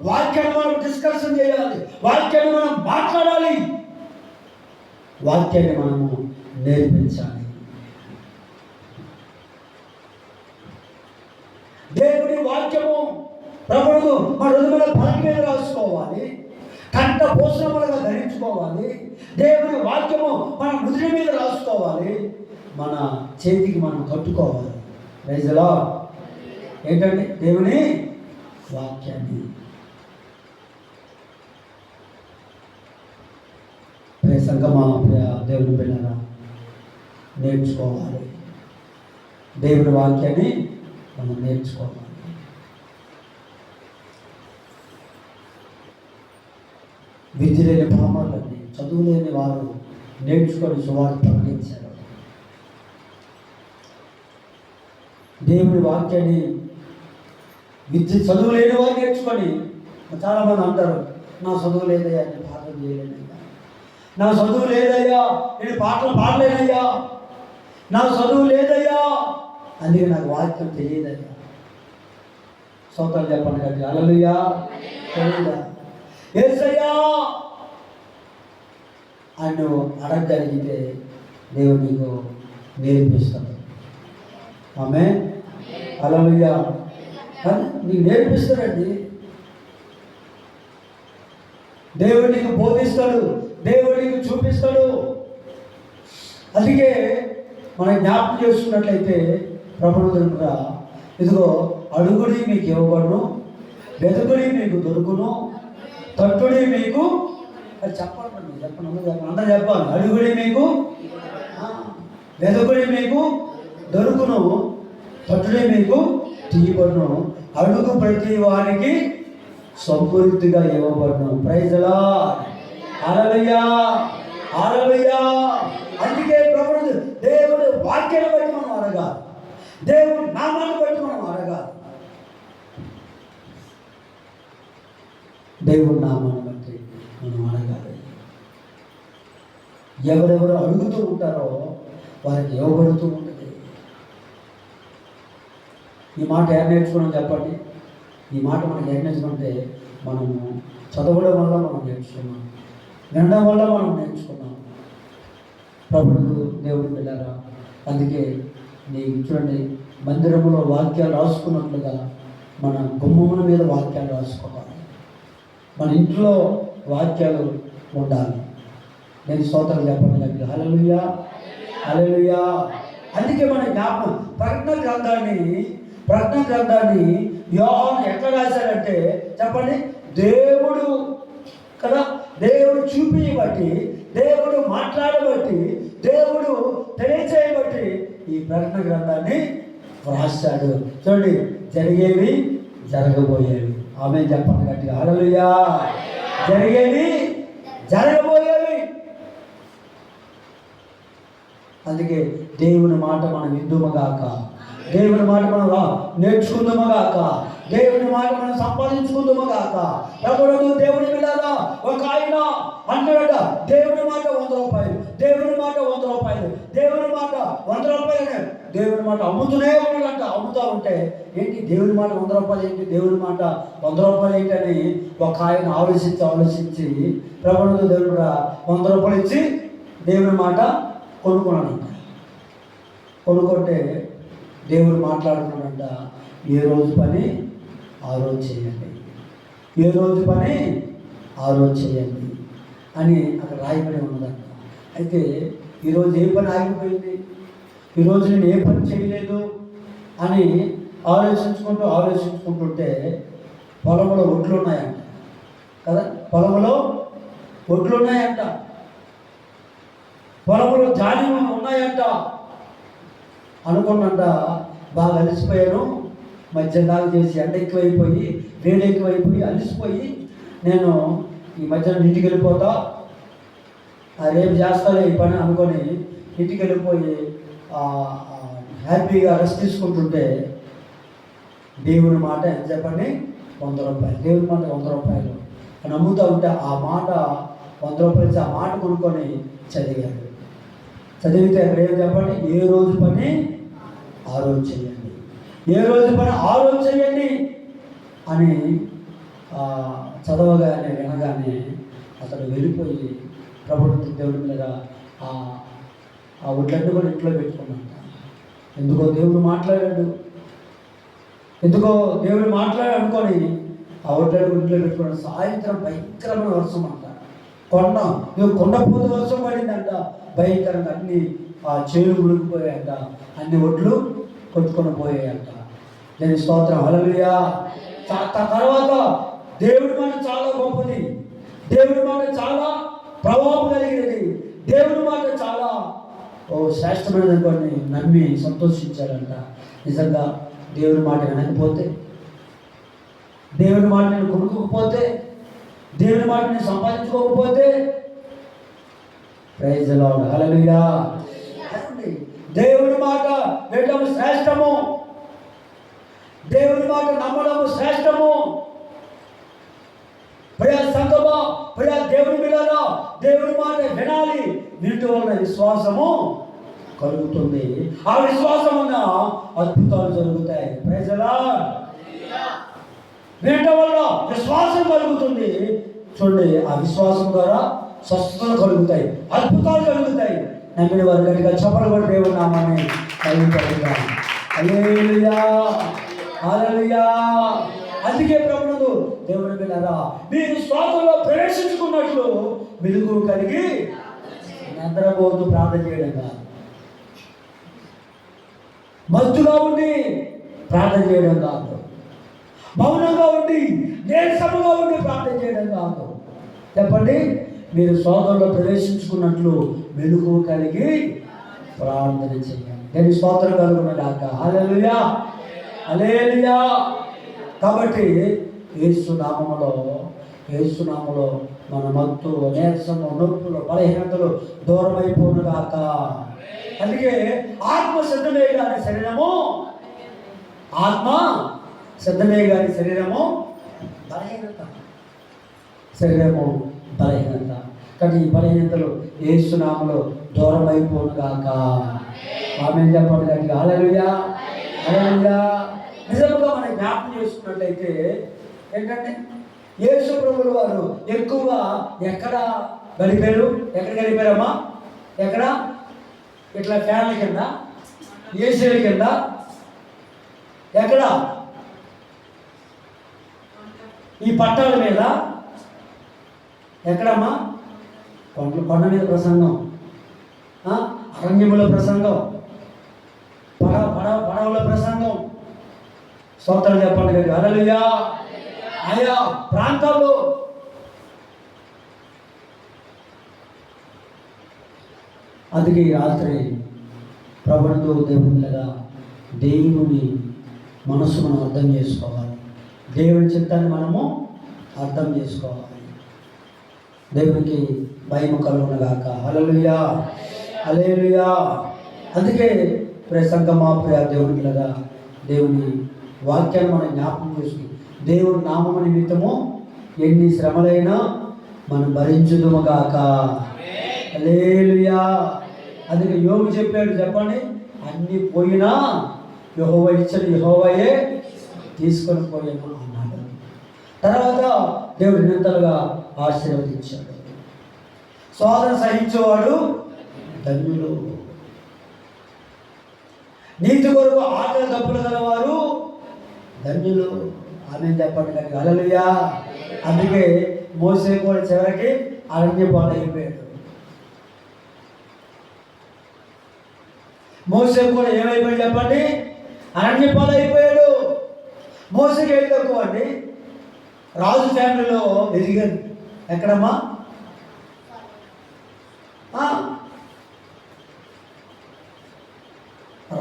వాక్యాన్ని మనం డిస్కషన్ చేయాలి, వాక్యాన్ని మనం మాట్లాడాలి, వాక్యాన్ని మనము నేర్పించాలి. దేవుని వాక్యము ప్రభువును మన హృదయంలో పలక మీద రాసుకోవాలి, కంఠ పోషణములుగా ధరించుకోవాలి. దేవుని వాక్యము మన నుదుటి మీద రాసుకోవాలి, మన చేతికి మనం కట్టుకోవాలి. Praise the lord. ఏంటండి? దేవుని వాక్యాన్ని. సంగమా దేవుని బిడ్డలారా, నేర్చుకోవాలి. దేవుని వాక్యాన్ని మనం నేర్చుకోవాలి. విద్య లేని పామరులని, చదువు లేని వారు నేర్చుకొని సువార్త ప్రకటించారు. దేవుని వాక్యాన్ని చదువు లేని వారు నేర్చుకొని, చాలామంది అంటారు నా చదువు లేదయ్యా, నేను పాటలు చేయలేదయ్యా, నా చదువు లేదయ్యా, నేను పాటలు పాడలేదయ్యా, నా చదువు లేదయ్యా, అందుకే నాకు వాక్యం తెలియదయ్యా. స్తోత్రం చెప్పండి కదా. హల్లెలూయా. తెలియదా? యేసయ్యా అని నువ్వు అడగగలిగితే దేవుడు నీకు నేర్పిస్తాడు. ఆమేన్. హల్లెలూయా. నీకు నేర్పిస్తాడండి, దేవుడు నీకు బోధిస్తాడు, దేవుడు నీకు చూపిస్తాడు. అందుకే మనం జ్ఞాపకం చేసుకున్నట్లయితే ప్రభువుగా ఇదిగో అడుగుడి మీకు ఇవ్వబడును, వెతుకుడి మీకు దొరుకును, తట్టుడి మీకు, అది చెప్పండి, చెప్పండి, అందరూ చెప్పాలి. అడుగుడి మీకు, వెతుకుడి మీకు దొరుకును, తట్టుడి మీకు తీయబడును, అడుగు ప్రతి వారికి సమృద్ధిగా ఇవ్వబడును. Praise the lord. Hallelujah. Hallelujah. అందుకే ప్రభువు దేవుడి వాక్యాన్ని బట్టి మనం అడగాలి, దేవుడి నామాన్ని బట్టి మనం అడగాలి, దేవుడి నామాన్ని బట్టి మనం అడగాలి. ఎవరెవరు అడుగుతూ ఉంటారో వారికి ఇవ్వబడుతూ ఉంటుంది. ఈ మాట ఏం నేర్చుకున్నాం చెప్పండి? ఈ మాట మనకి ఏం నేర్చుకుంటే, మనము చదవడం వల్ల మనం నేర్చుకున్నాం, వినడం వల్ల మనం నేర్చుకున్నాం. ప్రభువుకు దేవుడు పిల్లరా, అందుకే చూడండి, మందిరంలో వాక్యాలు రాసుకున్నట్లుగా మన గుమ్మముల మీద వాక్యాలు రాసుకోవాలి, మన ఇంట్లో వాక్యాలు ఉండాలి. నేను స్తోత్రం చెప్పండి గట్టిగా, హల్లెలూయా హల్లెలూయా. అందుకే మన ప్రకటన గ్రంథాన్ని యోహాను ఎట్లా రాశాడంటే చెప్పండి, దేవుడు కదా, దేవుడు చూపించబట్టి, దేవుడు మాట్లాడబట్టి, దేవుడు తెలియచేయబట్టి ఈ ప్రకటన గ్రంథాన్ని రాశాడు. చూడండి, జరిగేవి జరగబోయేవి. ఆమె చెప్పండి గట్టిగా, హల్లెలూయా. జరిగేవి జరగబోయేవి. అందుకే దేవుని మాట మనం విందుమగాక, దేవుని మాట మనం నేర్చుకుందామగాక, దేవుని మాట మనం సంపాదించుకుందామగాక. ప్రభువు దేవుని బిడ్డలారా, ఒక ఆయన అంటాడట, దేవుని మాట 100 రూపాయలు, దేవుని మాట 100 రూపాయలు, దేవుని మాట 100 రూపాయలు, దేవుని మాట అమ్ముతూనే ఉన్నాడంట. అమ్ముతా ఉంటే ఏంటి దేవుని మాట 100 రూపాయలు ఏంటి, దేవుని మాట 100 రూపాయలు ఏంటి అని ఒక ఆయన ఆలోచించి ప్రభువు దేవుడు 100 రూపాయలు ఇచ్చి దేవుని మాట కొనుక్కున్నాడంట. కొనుక్కుంటే దేవుడు మాట్లాడుతున్నాడంట, ఏ రోజు పని ఆ రోజు చేయండి, ఏ రోజు పని ఆ రోజు చేయండి అని అక్కడ రాయబడి ఉన్నదంట. అయితే ఈరోజు ఏ పని ఆగిపోయింది, ఈరోజు నేను ఏ పని చేయలేదు అని ఆలోచించుకుంటుంటే పొలంలో ఒడ్లు ఉన్నాయంట కదా, పొలంలో ఒడ్లు ఉన్నాయంట, పొలంలో ధాన్యం ఉన్నాయంట. అనుకున్నంట, బాగా అలసిపోయాను, మధ్యలాగా చేసి ఎండ ఎక్కువైపోయి, వేడి ఎక్కువైపోయి అలసిపోయి, నేను ఈ మధ్యన ఇంటికి వెళ్ళిపోతా, రేపు చేస్తాలే ఈ పని అనుకొని ఇంటికి వెళ్ళిపోయి హ్యాపీగా రెస్ట్ తీసుకుంటుంటే దేవుని మాట ఎంత చెప్పండి, 100 రూపాయలు. దేవుని మాట 100 రూపాయలు అని అమ్ముతూ ఉంటే ఆ మాట 100 రూపాయలు ఇచ్చి ఆ మాట కొనుక్కొని చదివాడు. చదివితే అక్కడ ఏం చెప్పండి, ఏ రోజు పని ఆ రోజు చేయండి, ఏ రోజు పని ఆ రోజు చేయండి అని చదవగానే వినగానే అతడు వెళ్ళిపోయి ప్రభుత్వ దేవుడి మీద ఆ ఒడ్లన్నీ కూడా ఇంట్లో పెట్టుకున్నాడు. ఎందుకో దేవుడు మాట్లాడాడు, అనుకొని ఆ ఒడ్లన్నీ ఇంట్లో పెట్టుకున్నాడు. సాయంత్రం భయంకరమైన వర్షం అంట, కొండపోత వర్షం పడిందంట, భయంకరంగా అన్ని చేలు ఉడికిపోయాయంట, అన్ని ఒడ్లు కొట్టుకొని పోయాయంట. నేను స్తోత్రం, హల్లెలూయా. తర్వాత దేవుడి మాట చాలా గొప్పది, దేవుడి మాట చాలా ప్రభావం కలిగినది, దేవుడి మాట చాలా శ్రేష్టమైనది అనుకోని నమ్మి సంతోషించాడంట. నిజంగా దేవుడి మాట వినకపోతే, దేవుడి మాట నేను కొనుక్కోకపోతే, దేవుని మాట నేను సంపాదించుకోకపోతే, ప్రైజ్ ది లార్డ్, హల్లెలూయా. దేవుని మాట వినడం శ్రేష్టము, దేవుని మాట నమ్మడము శ్రేష్టము. ప్రియా సంగమా, ప్రియా దేవుని బిడ్డలారా, దేవుని మాట వినాలి. వీటి వల్ల విశ్వాసము కలుగుతుంది, ఆ విశ్వాసం వల్ల అద్భుతాలు జరుగుతాయి. Praise the lord. వినటం వల్ల విశ్వాసం కలుగుతుంది. చూడండి, ఆ విశ్వాసం ద్వారా స్వస్థతలు కలుగుతాయి, అద్భుతాలు కలుగుతాయి. నమ్మిన వారి గట్టిగా చప్పలు కూడా దేవుని నామాన్ని కలుగుతాయి. హల్లెలూయా హల్లెలూయా. అందుకే ప్రభువును దేవుని బిడ్డలారా, మీరు శ్వాసంలో ప్రవేశించుకున్నట్లు వెలుగు కలిగి నిద్రపోతూ ప్రార్థన చేయడం కాదు, మత్తుగా ఉండి ప్రార్థన చేయడం కాదు, మౌనంగా ఉండి నీరసముగా ఉండి ప్రార్థన చేయడం కాదు. చెప్పండి, మీరు స్తోత్రంలో ప్రవేశించుకున్నట్లు వెలుగు కలిగి ప్రార్థన చేయండి. నేను స్తోత్రం కలుగునగాక. హల్లెలూయా హల్లెలూయా. కాబట్టి యేసు నామములో మన మత్తు, నీరసము, నొప్పులు, బలహీనతలు దూరం అయిపోనుగాక. అందుకే ఆత్మ సిద్ధమే కానీ శరీరము బలహీనత. కానీ ఈ బలహీనతలు యేసు నామములో దూరం అయిపోను గాక. ఆమేన్ చెప్పండి గట్టిగా. హల్లెలూయా, హల్లెలూయా. నిజంగా మనం జ్ఞాపకం చేసుకున్నట్లయితే ఏంటంటే యేసు ప్రభువుల వారు ఎక్కువగా ఎక్కడ గడిపారమ్మా? ఎక్కడ? ఇట్లా ఫ్యాన్ల కింద, ఏసీల కింద, ఎక్కడ? ఈ పట్టాల మీద. ఎక్కడమ్మా? కొండ మీద ప్రసంగం, అరణ్యముల ప్రసంగం, పడవల ప్రసంగం. స్తోత్రం చెప్పండి కదా. హల్లెలూయా. ఆయా ప్రాంతాల్లో అందుకే రాత్రి ప్రభుత్వ దేవునిగా దేవుని మనసు మనం అర్థం చేసుకోవాలి. దేవుని చిత్తాన్ని మనము అర్థం చేసుకోవాలి. దేవునికి భయము కలుగునగాక. హల్లెలూయా, హల్లెలూయా. అందుకే సంగమా ప్రియ దేవునిగా దేవుని వాక్యాన్ని మనం జ్ఞాపకం చేసుకుని దేవుని నామము నిమిత్తము ఎన్ని శ్రమలైనా మనం భరించుదుముగాక. హల్లెలూయా. అందుకే యోబు చెప్పాడు, చెప్పండి, అన్ని పోయినా యెహోవా ఇచ్చిన యెహోవాయే తీసుకొని పోయాను అన్నాడు. తర్వాత దేవుడు నిరంతరంగా ఆశీర్వదించాడు. శోధన సహించేవాడు ధన్యులు. నీతి కొరకు ఆకలి దప్పులు గలవారు ధన్యులు. ఆమేన్ చెప్పండి కానీ. హల్లెలూయా. అందుకే మోసే కూడా చివరికి అరణ్య పాలైపోయాడు. మోసే కూడా ఏమైపోయాడు చెప్పండి? అరణ్య పాలైపోయాడు. మోసేకి ఏం తక్కువ అండి? రాజు ఫ్యామిలీలో ఎదిగాడు. ఎక్కడమ్మా?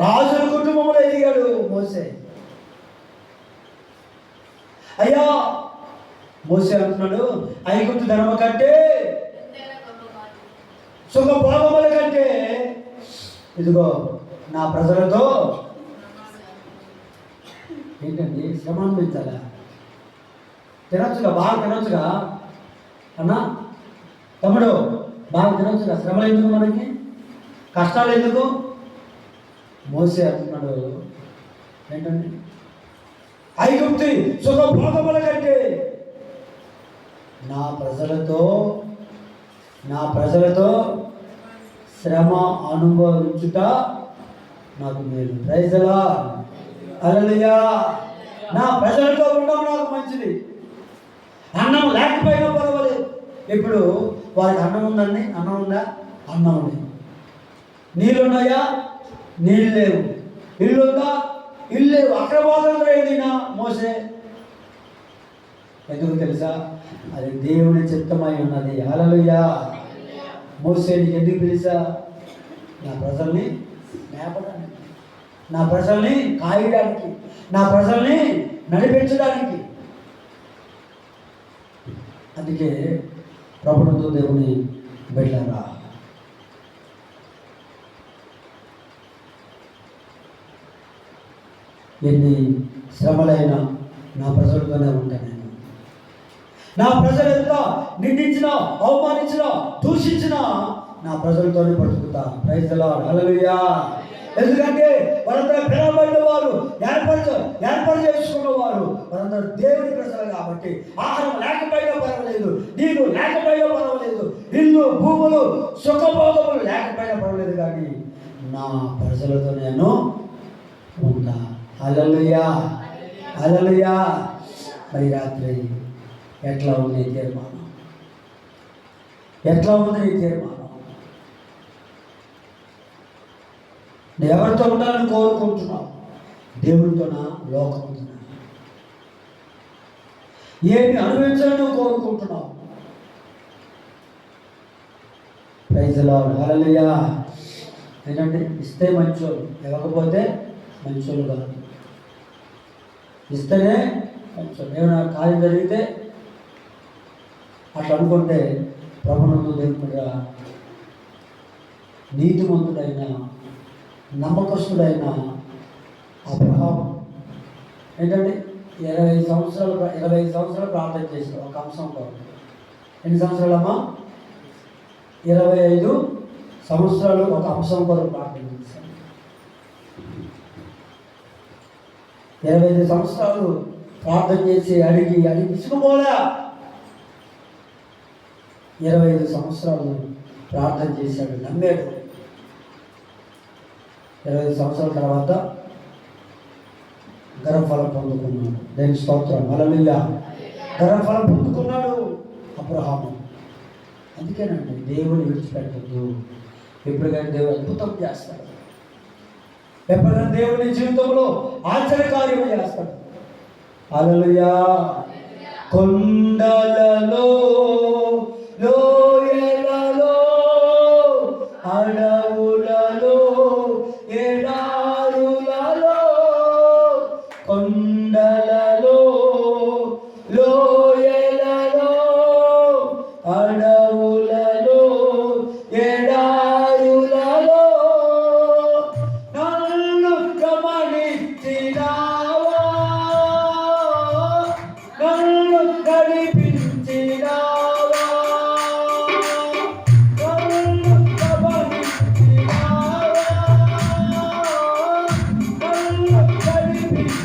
రాజుల కుటుంబంలో ఎదిగాడు మోసే. అయ్యా మోసే అంటున్నాడు, ఐగుప్తు ధనము కంటే సుఖభోగముల కంటే ఇదిగో నా ప్రజలతో ఏంటండి శ్రమ అనిపించాలా? తినొచ్చుగా, బాగా తినొచ్చుగా అన్నా తమ్ముడు, బాగా తినొచ్చుగా. శ్రమలు ఎందుకు మనకి? కష్టాలు ఎందుకు? మోసే అంటున్నాడు ఏంటండి, ఐగుప్తి సుఖభోగముల కంటే నా ప్రజలతో శ్రమ అనుభవించుట నాకు మేలు. Praise the lord. హల్లెలూయా. నా ప్రజలతో ఉండడం నాకు మంచిది. అన్నం లేకపోయినా పర్వాలేదు. ఇప్పుడు వారికి అన్నం ఉందండి, అన్నం ఉందా? అన్నం ఉంది. నీళ్ళు ఉన్నాయా? నీళ్ళు లేవు. ఇల్లు ఉందా? ఇల్లు లేవు. అక్కడ పోతుంది ఏదైనా మోసే. ఎందుకు తెలుసా? అది దేవుని చిత్తమై ఉన్నది. హల్లెలూయా. మోసేని ఎందుకు తెలుసా? నా ప్రజల్ని మేపడానికి, నా ప్రజల్ని కాయడానికి, నా ప్రజల్ని నడిపించడానికి. అందుకే ప్రభుత్వ దేవుని బిడ్డలారా, ఎన్ని శ్రమలైనా నా ప్రజలతోనే ఉంటాను. నేను నా ప్రజలు ఎంత నిందించినా, అవమానించినా, దూషించినా నా ప్రజలతోనే బ్రతుకుతా. Praise the lord. హల్లెలూయా. ఎందుకంటే వారందరూ పిలవబడిన వారు, ఏర్పాటు చేసుకున్న వారు, వారందరూ దేవుని ప్రజలు కాబట్టి ఆహారం లేకపోయినా పర్వాలేదు, నీళ్ళు లేకపోయినా పర్వాలేదు, ఇల్లు భూములు సుఖభోగములు లేకపోయినా పర్వాలేదు, కానీ నా ప్రజలతో నేను ఉంటా. హల్లెలూయా, హల్లెలూయా. మరి రాత్రి ఎట్లా ఉంది తీర్మానం? ఎట్లా ఉంది నీ తీర్మానం? నేను ఎవరితో ఉండాలని కోరుకుంటున్నావు? దేవుడితోనా, లోకంతోనా? ఏమి అనుభవించాలని నువ్వు కోరుకుంటున్నావు? Praise the lord. హల్లెలూయా. ఏంటంటే ఇస్తే మంచోళ్ళు, ఇవ్వకపోతే మంచోళ్ళు కాదు. ఇస్తేనే మంచోళ్ళు. ఏమైనా కార్యం జరిగితే అట్లా అనుకుంటే ప్రభునందు దేవుడిగా నీతిమంతుడైన, నమ్మకస్తుడైన అబ్రహాము ఏంటంటే 25 సంవత్సరాలు ప్రార్థన చేసిన ఒక అంశం కొరకు. ఎన్ని సంవత్సరాలమ్మా? 25 సంవత్సరాలు ఒక అంశం కొరకు ప్రార్థన చేశాను. 25 సంవత్సరాలు ప్రార్థన చేసి అడిగి విసుగుపోలా. 25 సంవత్సరాలు ప్రార్థన చేశాడు, నమ్మాడు. 25 సంవత్సరాల తర్వాత గర్భఫలం పొందుకున్నాడు. దేవుని స్తోత్రం, హల్లెలూయా. గర్భఫలం పొందుకున్నాడు అబ్రహాము. అందుకేనండి దేవుని విడిచిపెట్టద్దు. ఎప్పుడుగానే దేవుడు అద్భుతం చేస్తాడు. ఎప్పుడైనా దేవుని జీవితంలో ఆశ్చర్యకార్యం చేస్తాడు. హల్లెలూయా. కొండలలో, లోయలలో, అడవులలో, ఎడారులలో, కొండలలో, లోయలలో, అడవులలో, ఎడారులలో నన్ను గమనించినావా, నన్ను నడిపించినావా, నన్ను గమనించినావా, నన్ను నడిపించినావా.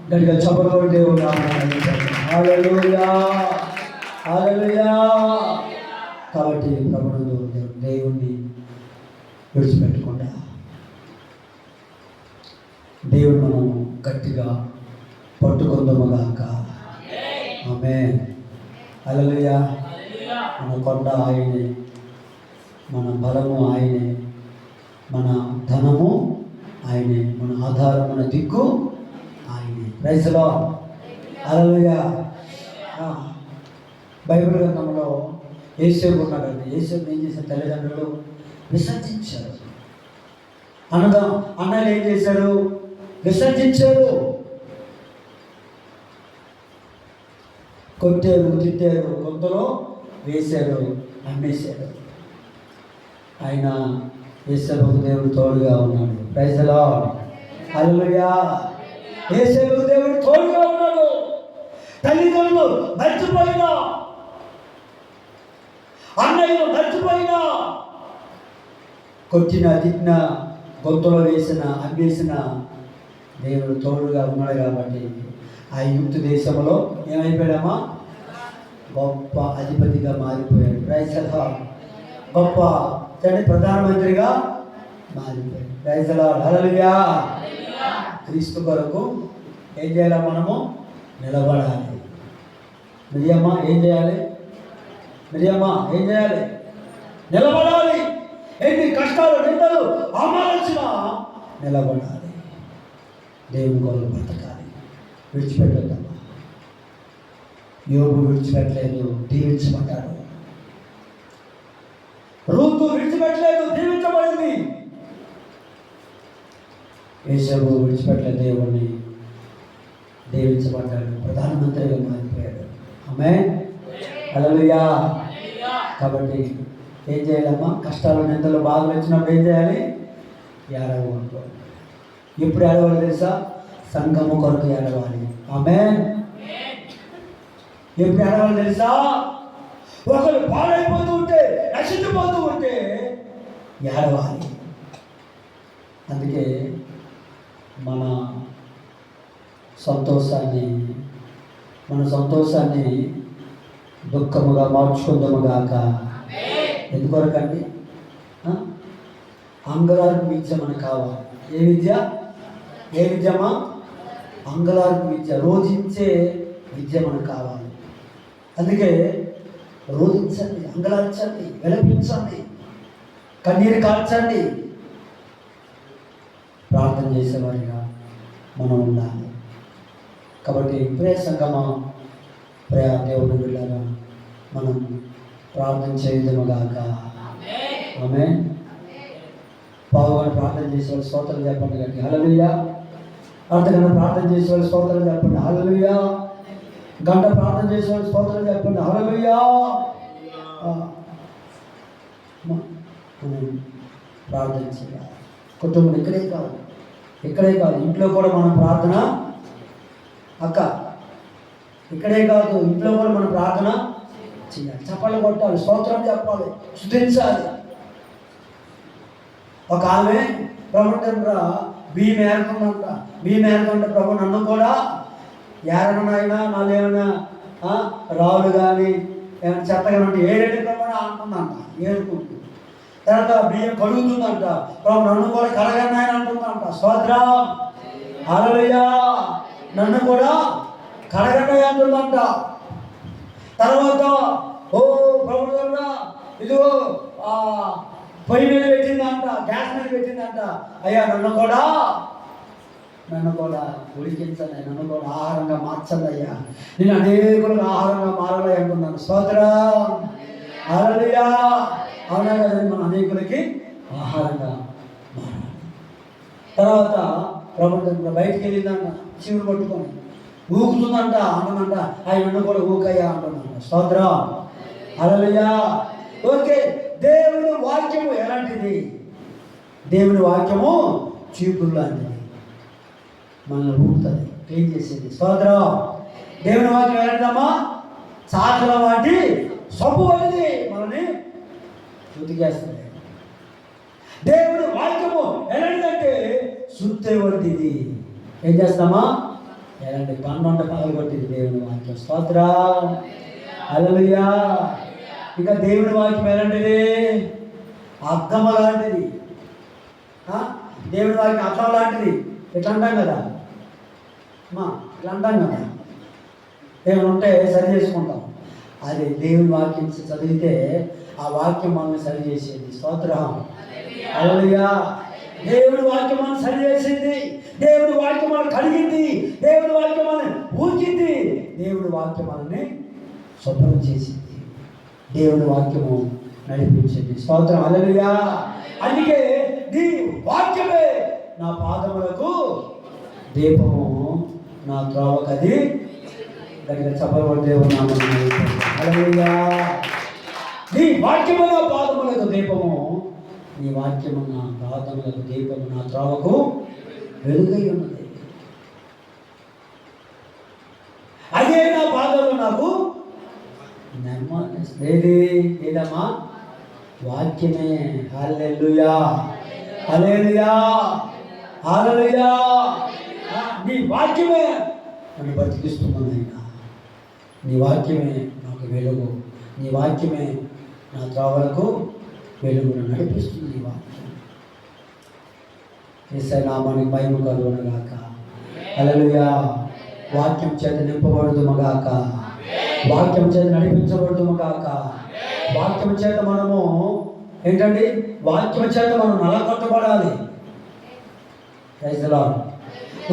గట్టిగా చప్పట్లు దేవుడు హల్లెలూయా హల్లెలూయా. కాబట్టి ప్రభువును దేవుణ్ణి విడిచిపెట్టకుండా దేవుడు మనం గట్టిగా పట్టుకుందాముగాక. ఆమేన్. హల్లెలూయా. మన కొండ ఆయనే, మన బలము ఆయనే, మన ధనము ఆయనే, మన ఆధారం, మన దిక్కు ఆయనే. Praise the lord. Hallelujah. Bible గ్రంథంలో యేసేపు ఉన్నాడండి. యేసేపు ఏం చేశారు? తల్లిదండ్రులు విసర్జించారు. అన్నలు ఏం చేశారు? విసర్జించారు. కొట్టారు, తిట్టారు, గొంతులో వేశారు, అమ్మేశారు. ఆయన యేసేపుకు దేవుడు తోడుగా ఉన్నాడు. Praise the lord. హల్లెలూయా. యేసేపుకు దేవుడు తోడుగా ఉన్నాడు. తల్లిదండ్రులు మర్చిపోయినా, అన్నయ్యలు మర్చిపోయినా, కొట్టిన, తిట్టిన, గొంతులో వేసిన, అమ్మేసిన దేవుడు తోడుగా ఉన్నాడు. కాబట్టి ఆ యూత్ దేశంలో ఏమైపోయాడమ్మా? గొప్ప అధిపతిగా మారిపోయాడు. Praise the Lord. గొప్ప ప్రధానమంత్రిగా మారిపోయాడు. Praise the lord. హల్లెలూయా. క్రీస్తు కొరకు ఏం చేయాలి? మనము నిలబడాలి. మరియమ్మ ఏం చేయాలి? మరియమ్మ ఏం చేయాలి? నిలబడాలి. ఎన్ని కష్టాలు, నిందలు, అవమానించినా నిలబడాలి. దేవుని కొరకు బ్రతకాలి. విడిచిపెట్టద్దమ్మా. యోబు విడిచిపెట్టలేదు, దీవించబడ్డాడు. రూతు విడిచిపెట్టలేదు, దీవించబడింది. యేసేపు విడిచిపెట్టలేదు, దేవుణ్ణి దీవించబడ్డాడు, ప్రధానమంత్రిగా మారిపోయాడు. ఆమేన్. హల్లెలూయా. కాబట్టి ఏం చేయాలమ్మా? కష్టాలు, నిందలు, బాధలు వచ్చినప్పుడు ఏం చేయాలి? ఏడవకూడదు. ఎప్పుడు ఏడవాలి తెలుసా? సంఘము కొరకు ఏడవాలి. ఆమేన్. ఎప్పుడు ఏడవాలి తెలుసా? ఒకరు పాడైపోతూ ఉంటే, నశించిపోతూ ఉంటే ఏడవాలి. అందుకే మన సంతోషాన్ని దుఃఖముగా మార్చుకుందాముగాక. ఎందుకొరకండి? అంగలార్పు విద్య మనకు కావాలి. ఏ విద్య? ఏ విద్యమా? అంగలార్పు విద్య, రోధించే విద్య మనకు కావాలి. అందుకే రోధించండి, అంగలార్చండి, విలపించండి, కన్నీరు కార్చండి, ప్రార్థన చేసేవారిగా మనం ఉండాలి. కాబట్టి ప్రియ సంగమా, ప్రియ దేవుని బిడ్డలారా, మనం ప్రార్థన చేయుదుముగాక. ఆమేన్. పావుగంట ప్రార్థన చేసే వాళ్ళు స్తోత్రం చెప్పండి గట్టి. హల్లెలూయా. అర్ధగంట ప్రార్థన చేసే వాళ్ళు స్తోత్రం చెప్పండి. హల్లెలూయా. గంట ప్రార్థన చేసే వాళ్ళు స్తోత్రం చెప్పండి. హల్లెలూయా. మనం ప్రార్థన చేయాలి. కుటుంబం ఇక్కడే కాదు, ఇంట్లో కూడా మనం ప్రార్థన ఇక్కడే కాదు, ఇంట్లో కూడా మనం ప్రార్థన చేయాలి. చప్పట్లు కొట్టాలి, స్తోత్రం చెప్పాలి, స్తుతించాలి. ఒక ఆమె ప్రభు దగ్గర బియ్యం ఏరుతుందంట. ప్రభు నన్ను కూడా ఏరనైనా, నాలో ఏమైనా రాళ్ళు కానీ ఏమైనా చెత్తగా ఉంటే ఏరేటి ప్రభు అంటుందంట, ఏరుకుంటూ. తర్వాత బియ్యం కడుగుతుందంట. ప్రభు నన్ను కూడా కడగన్నాయని అంటుందంట. స్తోత్రం. హల్లెలూయా. నన్ను కూడా కడగన్నాయి అంటుందంట. తర్వాత ప్రభు కూడా ఇదిగో పొయ్యి మీద పెట్టిందంట, గ్యాస్ మీద పెట్టిందంట. అయ్యా నన్ను కూడా ఉడికించండి, నన్ను కూడా ఆహారంగా మార్చండి అయ్యా, నేను అనేకులకు ఆహారంగా మారాలి అంటున్నాను. స్తోత్రం. హల్లెలూయా. అవునా కదండి? మన అనేకులకి ఆహారంగా మారాలి. తర్వాత ప్రభుత్వం బయటికి వెళ్ళిందంట, చీవులు పట్టుకొని ఊగుతుందంట, అంటుందంట. ఆయన నన్ను కూడా ఊకయ్యా అంటున్నాను. స్తోత్రం. హల్లెలూయా. ఓకే. దేవుని వాక్యము ఎలాంటిది? దేవుని వాక్యము చీపురు లాంటిది, మనల్ని ఊపుతుంది, క్లీన్ చేసేది. స్తోత్రం. దేవుని వాక్యం ఎలాంటిదమ్మా? చాకల వాటి సబ్బు అనేది మనల్ని ఉతికేస్తుంది. దేవుని వాక్యము ఎలాంటిదంటే సుత్తే వంటిది. ఏం చేస్తామా? ఎలాంటి పన్నుంట పగలగొట్టింది దేవుని వాక్యం. స్తోత్రం. హల్లెలూయా. ఇంకా దేవుని వాక్యం ఎలాంటిది? అద్దం లాంటిది. దేవుని వాక్యం అద్దం లాంటిది. ఇట్లా అంటాం కదా అమ్మా, ఇట్లా అంటాం కదా, ఏమైనా ఉంటే సరి చేసుకుంటాం. అది దేవుని వాక్యం చదివితే ఆ వాక్యం మనల్ని సరి చేసేది. స్తోత్రం, హల్లెలూయా. దేవుని వాక్యం మనం సరి చేసింది, దేవుని వాక్యం మనం కడిగింది, దేవుని వాక్యం మనం ఊకింది, దేవుని వాక్యం మనల్ని శుభ్రం చేసింది, దేవుని వాక్యము నడిపించింది. స్తోత్రం, హల్లెలూయా. అందుకే నీ వాక్యమే నా పాదములకు దీపము, నా త్రోవకది. దగ్గర చెప్పబడి దేవుని నామమున హల్లెలూయా. నీ వాక్యము నా పాదములకు దీపము, నీ వాక్యము నా పాదములకు దీపము, నా త్రోవకు వెలుగై ఉన్నది. అదే నా పాదము నాకు నెమ్మది. ఏదమ్మా? వాక్యమే. హల్లెలూయా, హల్లెలూయా, హల్లెలూయా. నీ వాక్యమే నన్ను బ్రతికిస్తున్నాను అయినా, నీ వాక్యమే నాకు వెలుగు, నీ వాక్యమే నా త్రోవలకు వెలుగును నడిపిస్తుంది. నీ వాక్యం యేసయ్య నామానికి మహిమ కలుగును గాక. హల్లెలూయా. వాక్యం చేత నింపబడుదుము గాక, వాక్యం చేత నడిపించబడుదుము గాక. వాక్యం చేత మనము ఏంటండి? వాక్యం చేత మనం నలగొట్టబడాలి. Praise the lord.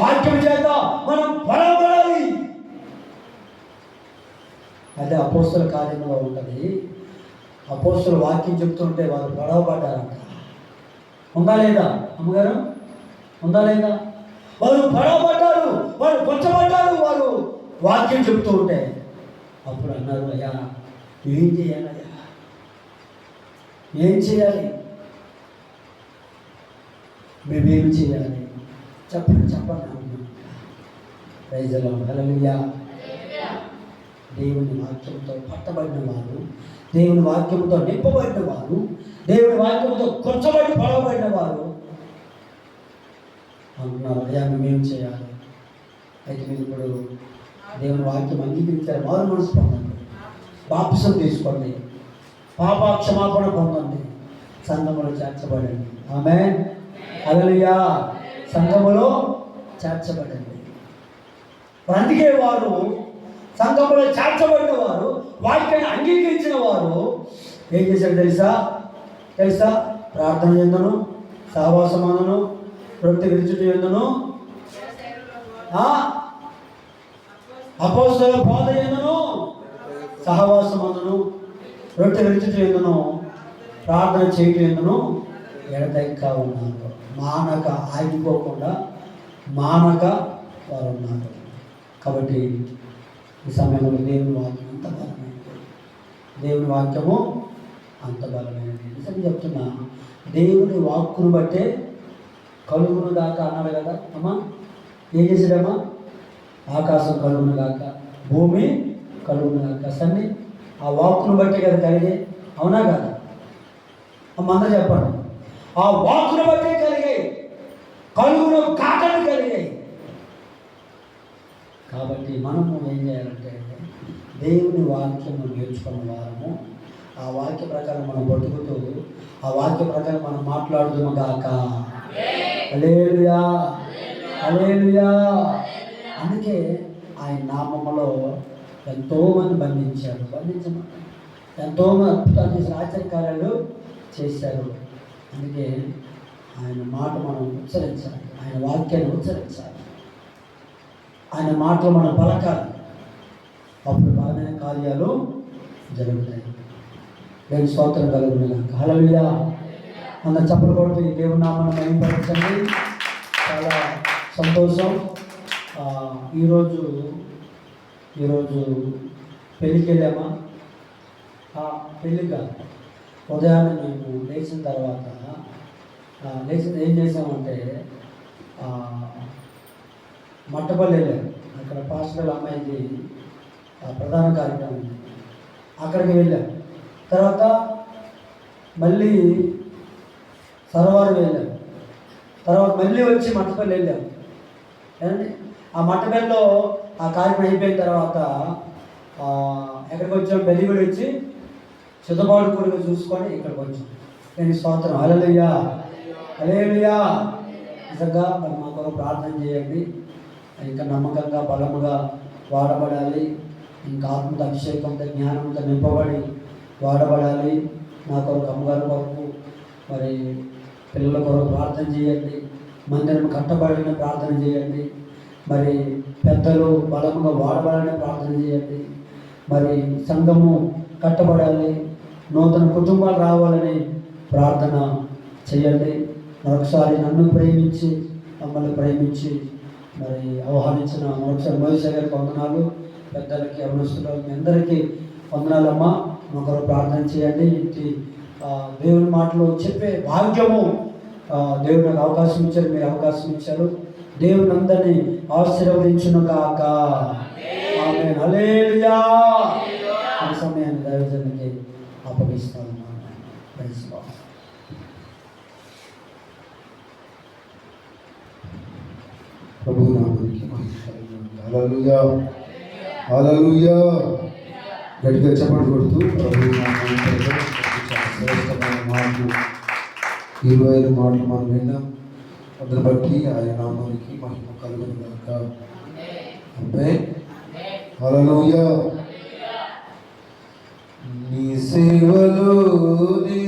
వాక్యం చేత మనం బలపడాలి. అదే అపోస్తల కార్యంలో ఉంటుంది. అపోస్తలు వాక్యం చెప్తుంటే వారు గొడవపడ్డారంట. ఉందా లేదా అమ్మగారు? ఉందా లేదా? వారు గొడవపడ్డారు, వారు కొంచెపడ్డారు, వారు వాక్యం చెప్తూ ఉంటే. అప్పుడు అన్నారు, అయ్యా ఏం చేయాలి, అయ్యా ఏం చేయాలి, మేమేం చేయాలి చెప్పండి చెప్పండి అన్నాను. ప్రైజ్ ది లార్డ్, హల్లెలూయా. దేవుని వాక్యంతో పట్టబడిన వారు, దేవుని వాక్యంతో నింపబడిన వారు, దేవుని వాక్యంతో కొంచెబడి పొడవబడిన వారు అంటున్నారు, అయ్యా మేమేం చేయాలి? అయితే మీరు ఇప్పుడు దేవుని వాక్యం అంగీకరించారు, మారు మనసు పొందండి, బాప్తిసం తీసుకోండి, పాపక్షమాపణ పొందండి, సంఘములో చేర్చబడండి. ఆమేన్, హల్లెలూయా. సంఘములో చేర్చబడండి. అందుకే వారు సంఘములో చేర్చబడిన వారు, వాక్యాన్ని అంగీకరించిన వారు ఏం చేశారు తెలుసా? ప్రార్థన ఎందును, సహవాసమందును, రొట్టె విరుచుట ఎందును, అపోస్తలుల బోధ ఎందును, సహవాసమందును, రొట్టె విరుచుట ఎందును, ప్రార్థన చేయటం ఎందును ఎడతెక్క ఉన్నారు. మానక, ఆగిపోకుండా మానక వారు ఉన్నారు. కాబట్టి ఈ సమయంలో దేవుని వాక్యం అంత బలమైనది, దేవుని వాక్యము అంత బలమైనది. నిజం చెప్తున్నా, దేవుని వాక్కును బట్టే కలుగును దాకా అన్నాడు కదా అమ్మా. ఏం చేసాడమ్మా? ఆకాశం కలుగును గాక, భూమి కలుగును గాక. సన్ని ఆ వాక్కును బట్టే కదా కలిగే, అవునా కదా అమ్మ? అందరూ చెప్పండి. ఆ వాక్కును బట్టే కలిగాయి, కలుగును కాకని కలిగాయి. కాబట్టి మనము ఏం చేయాలంటే దేవుని వాక్యం నేర్చుకున్న వారము, ఆ వాక్య ప్రకారం మనం బతుకుతూ, ఆ వాక్య ప్రకారం మనం మాట్లాడుదుము గాక. హల్లెలూయా, హల్లెలూయా. అందుకే ఆయన నామములో ఎంతోమంది బంధించమని ఎంతోమంది అద్భుతాలు చేసి ఆశ్చర్యకార్యాలు చేశారు. అందుకే ఆయన మాట మనం ఉచ్చరించాలి, ఆయన వాక్యాన్ని ఉచ్చరించాలి, ఆయన మాటలు మనం పలకాలి. అప్పుడు బలమైన కార్యాలు జరుగుతాయి. దేవుని స్తోత్రం కలుగును. హల్లెలూయా. అందరు చప్పట్లు కొడుతూ దేవుని నామాన్ని మహిమపరచండి. చాలా సంతోషం. ఈరోజు పెళ్ళికి వెళ్ళామా? పెళ్ళిగా ఉదయాన్నే మేము లేచిన తర్వాత ఏం చేసామంటే మట్టపల్లి వెళ్ళాము. అక్కడ పాస్టర్ అమ్మాయిది ప్రధాన కార్యక్రమం ఉంది, అక్కడికి వెళ్ళాం. తర్వాత మళ్ళీ సరవారు వెళ్ళాం. తర్వాత మళ్ళీ వచ్చి మట్టపల్లి వెళ్ళాం. ఏమండి ఆ మట్టపల్లిలో ఆ కార్యక్రమం అయిపోయిన తర్వాత ఎక్కడికి వచ్చాం? బెల్లిగూడి వచ్చి సిద్ధపాడు కూడిక చూసుకొని ఇక్కడికి వచ్చాం. నేను స్తోత్రం, హల్లెలూయా, హల్లెలూయా. నిజంగా మరి మా కొరకు ప్రార్థన చేయండి. ఇంకా నమ్మకంగా బలముగా వాడబడాలి. ఇంకా ఆత్మత అభిషేకంతో జ్ఞానంతో నింపబడి వాడబడాలి. నా కొరకు అమ్మగారి కొరకు మరి పిల్లల కొరకు ప్రార్థన చేయండి. మందిరం కట్టబడిన ప్రార్థన చేయండి. మరి పెద్దలు బలముగా వాడబడాలని ప్రార్థన చేయండి. మరి సంఘము కట్టబడాలి, నూతన కుటుంబాలు రావాలని ప్రార్థన చేయండి. మరొకసారి నన్ను ప్రేమించి మమ్మల్ని ప్రేమించి మరి ఆహ్వానించిన మరొకసారి మహేష్ గారికి వందనాలు. పెద్దలకి అవనస్తులు మీ అందరికీ వందనాలమ్మా. ఒకరు ప్రార్థన చేయండి. ఇంటి దేవుని మాటలు చెప్పే భాగ్యము దేవుడు నాకు అవకాశం ఇచ్చారు, మీరు అవకాశం ఇచ్చారు. దేవుని అందరినీ ఆశీర్వదించును కాక. ఆమేన్. హల్లెలూయా. ఈ సమయాన్ని దైవజనునికి అప్పగిస్తాను. Praise lord. ప్రభు నామానికి మహిమ కలుగును. హల్లెలూయా, హల్లెలూయా. గట్టిగా చప్పట్లు కొడుతూ ప్రభు నామానికి శ్రేష్టమైన మాటలు 25 మాటలు మనం విన్నాం. అందుని బట్టి ఆయన నామానికి మహిమ కలుగును గాక. ఆమేన్. హల్లెలూయా. నీ సేవలోనే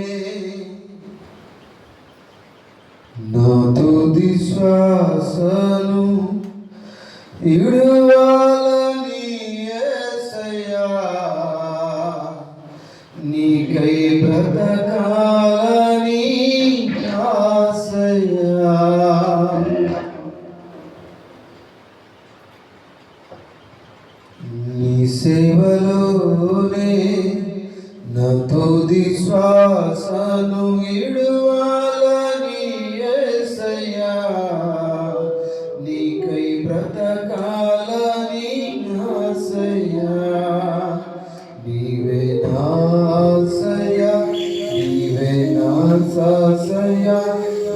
నా తుది శ్వాసను ఇడువాలని యేసయ్యా, నీకై బ్రతకాలని ఆశయ్యా. నీ సేవలోనే నా తుది శ్వాసను ఇడువాలని యేసయ్యా, నీకై బ్రతకాలని ఆశయ్యా. నీవే నా ఆశయ్యా, నీవే నా ఆశయ్యా,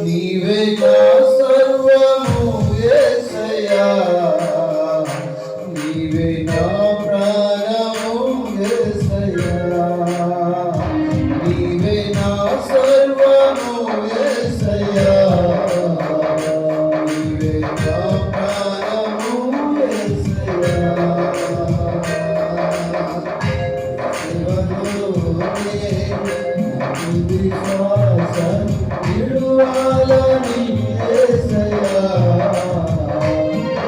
నీవే నా సర్వము యేసయ్యా, నీవే నా ప్రాణము యేసయ్యా, నీవే నా సర్వము యేసయ్యా, నీవే నా ప్రాణము యేసయ్యా. శివలోనే తుది శ్వాస విడువాలని యేసయ్యా,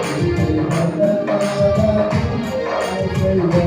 నీవే బ్రతకాలని ఆశయ్యా.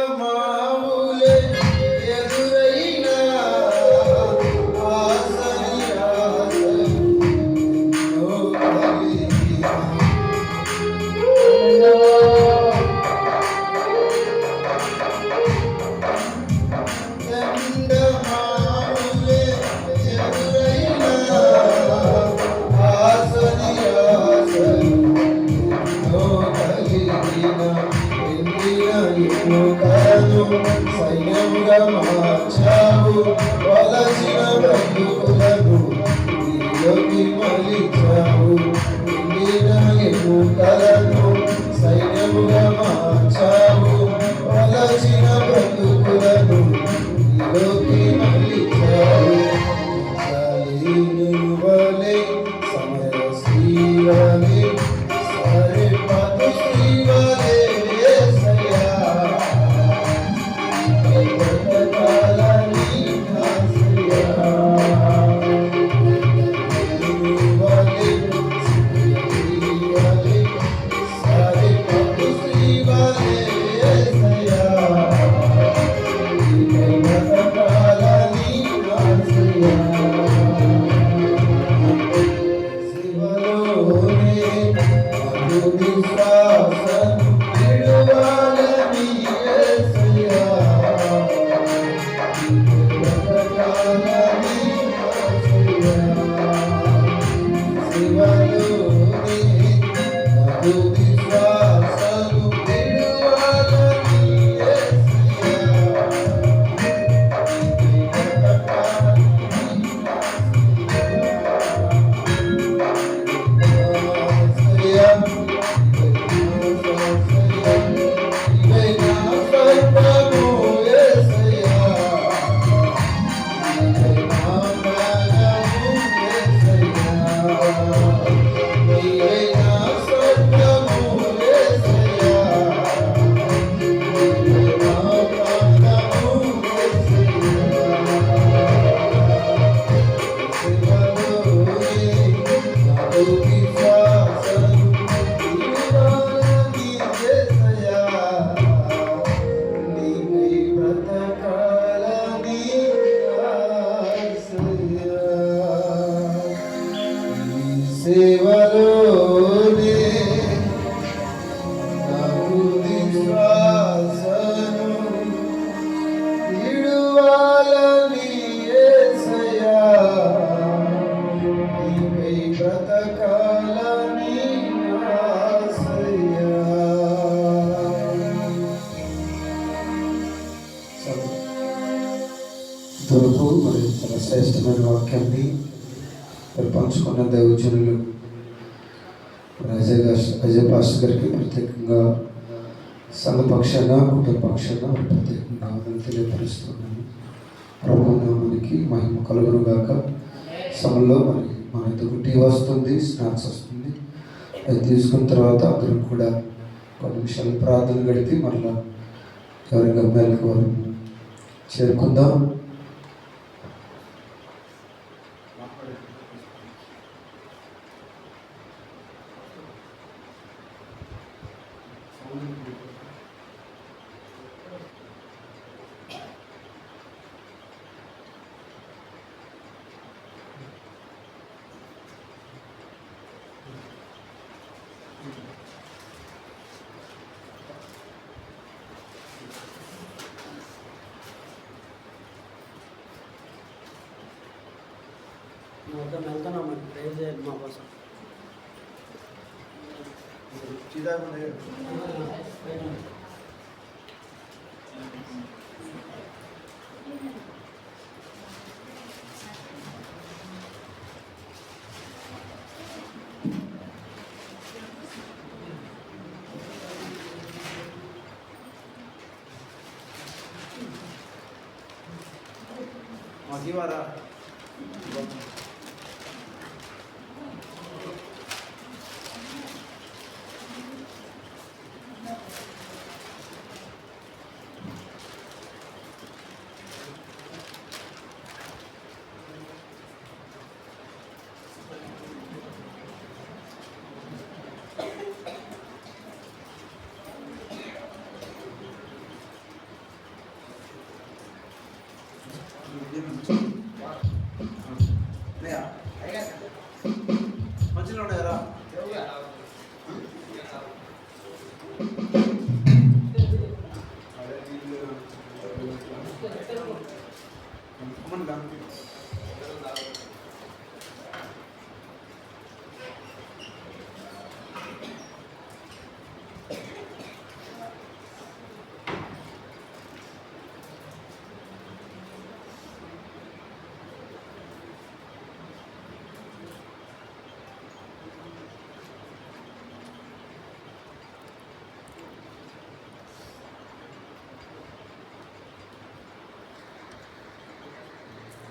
ఎండమావులే ఎదురైనా ఆశని ఆశలో కలిగిన ఎండమావులే ఎదురైనా ఆశని ఆశలో కలిగిన ఎన్నుకను సైన్యముగా మార్చావు వలసిన బ్రతుకులను నీలోకి మలిచావు ఎండిన ఎన్నుకలను సైన్యముగా మార్చావు వలసిన బ్రతుకులను నీలోకి మలిచావు వలే సమయ శ్రీవలే సరే పదు శ్రీవలే సేవలోనే నాకు విశ్వాసను విడువాలని యేసయ్యా నీపై బ్రతకాలని ఆశయ్యా. తూర్పు మరియు చాలా శ్రేష్టమైన వాక్యాన్ని మరి పంచుకున్న దైవజనులు అజయ్ పాస్టర్ గారికి ప్రత్యేకంగా సంఘ పక్షాన కుటుంబ పక్షాన ప్రత్యేకంగా తెలియపరుస్తున్నాను. ప్రభునామానికి మహిమ కలుగును గాక. సమయంలో మరి మన ఎదుగు టీ వస్తుంది, స్నాక్స్ వస్తుంది. అది తీసుకున్న తర్వాత అందరం కూడా కొన్ని నిమిషాలు ప్రార్థన గడిపి మరలా ఎవరి గమ్యాలకు వారు చేరుకుందాం. మొత్తం వెళ్తున్నామండి, ప్రేర్ చేయండి మా కోసం. మాకు ఇవ్వరా? Thank you.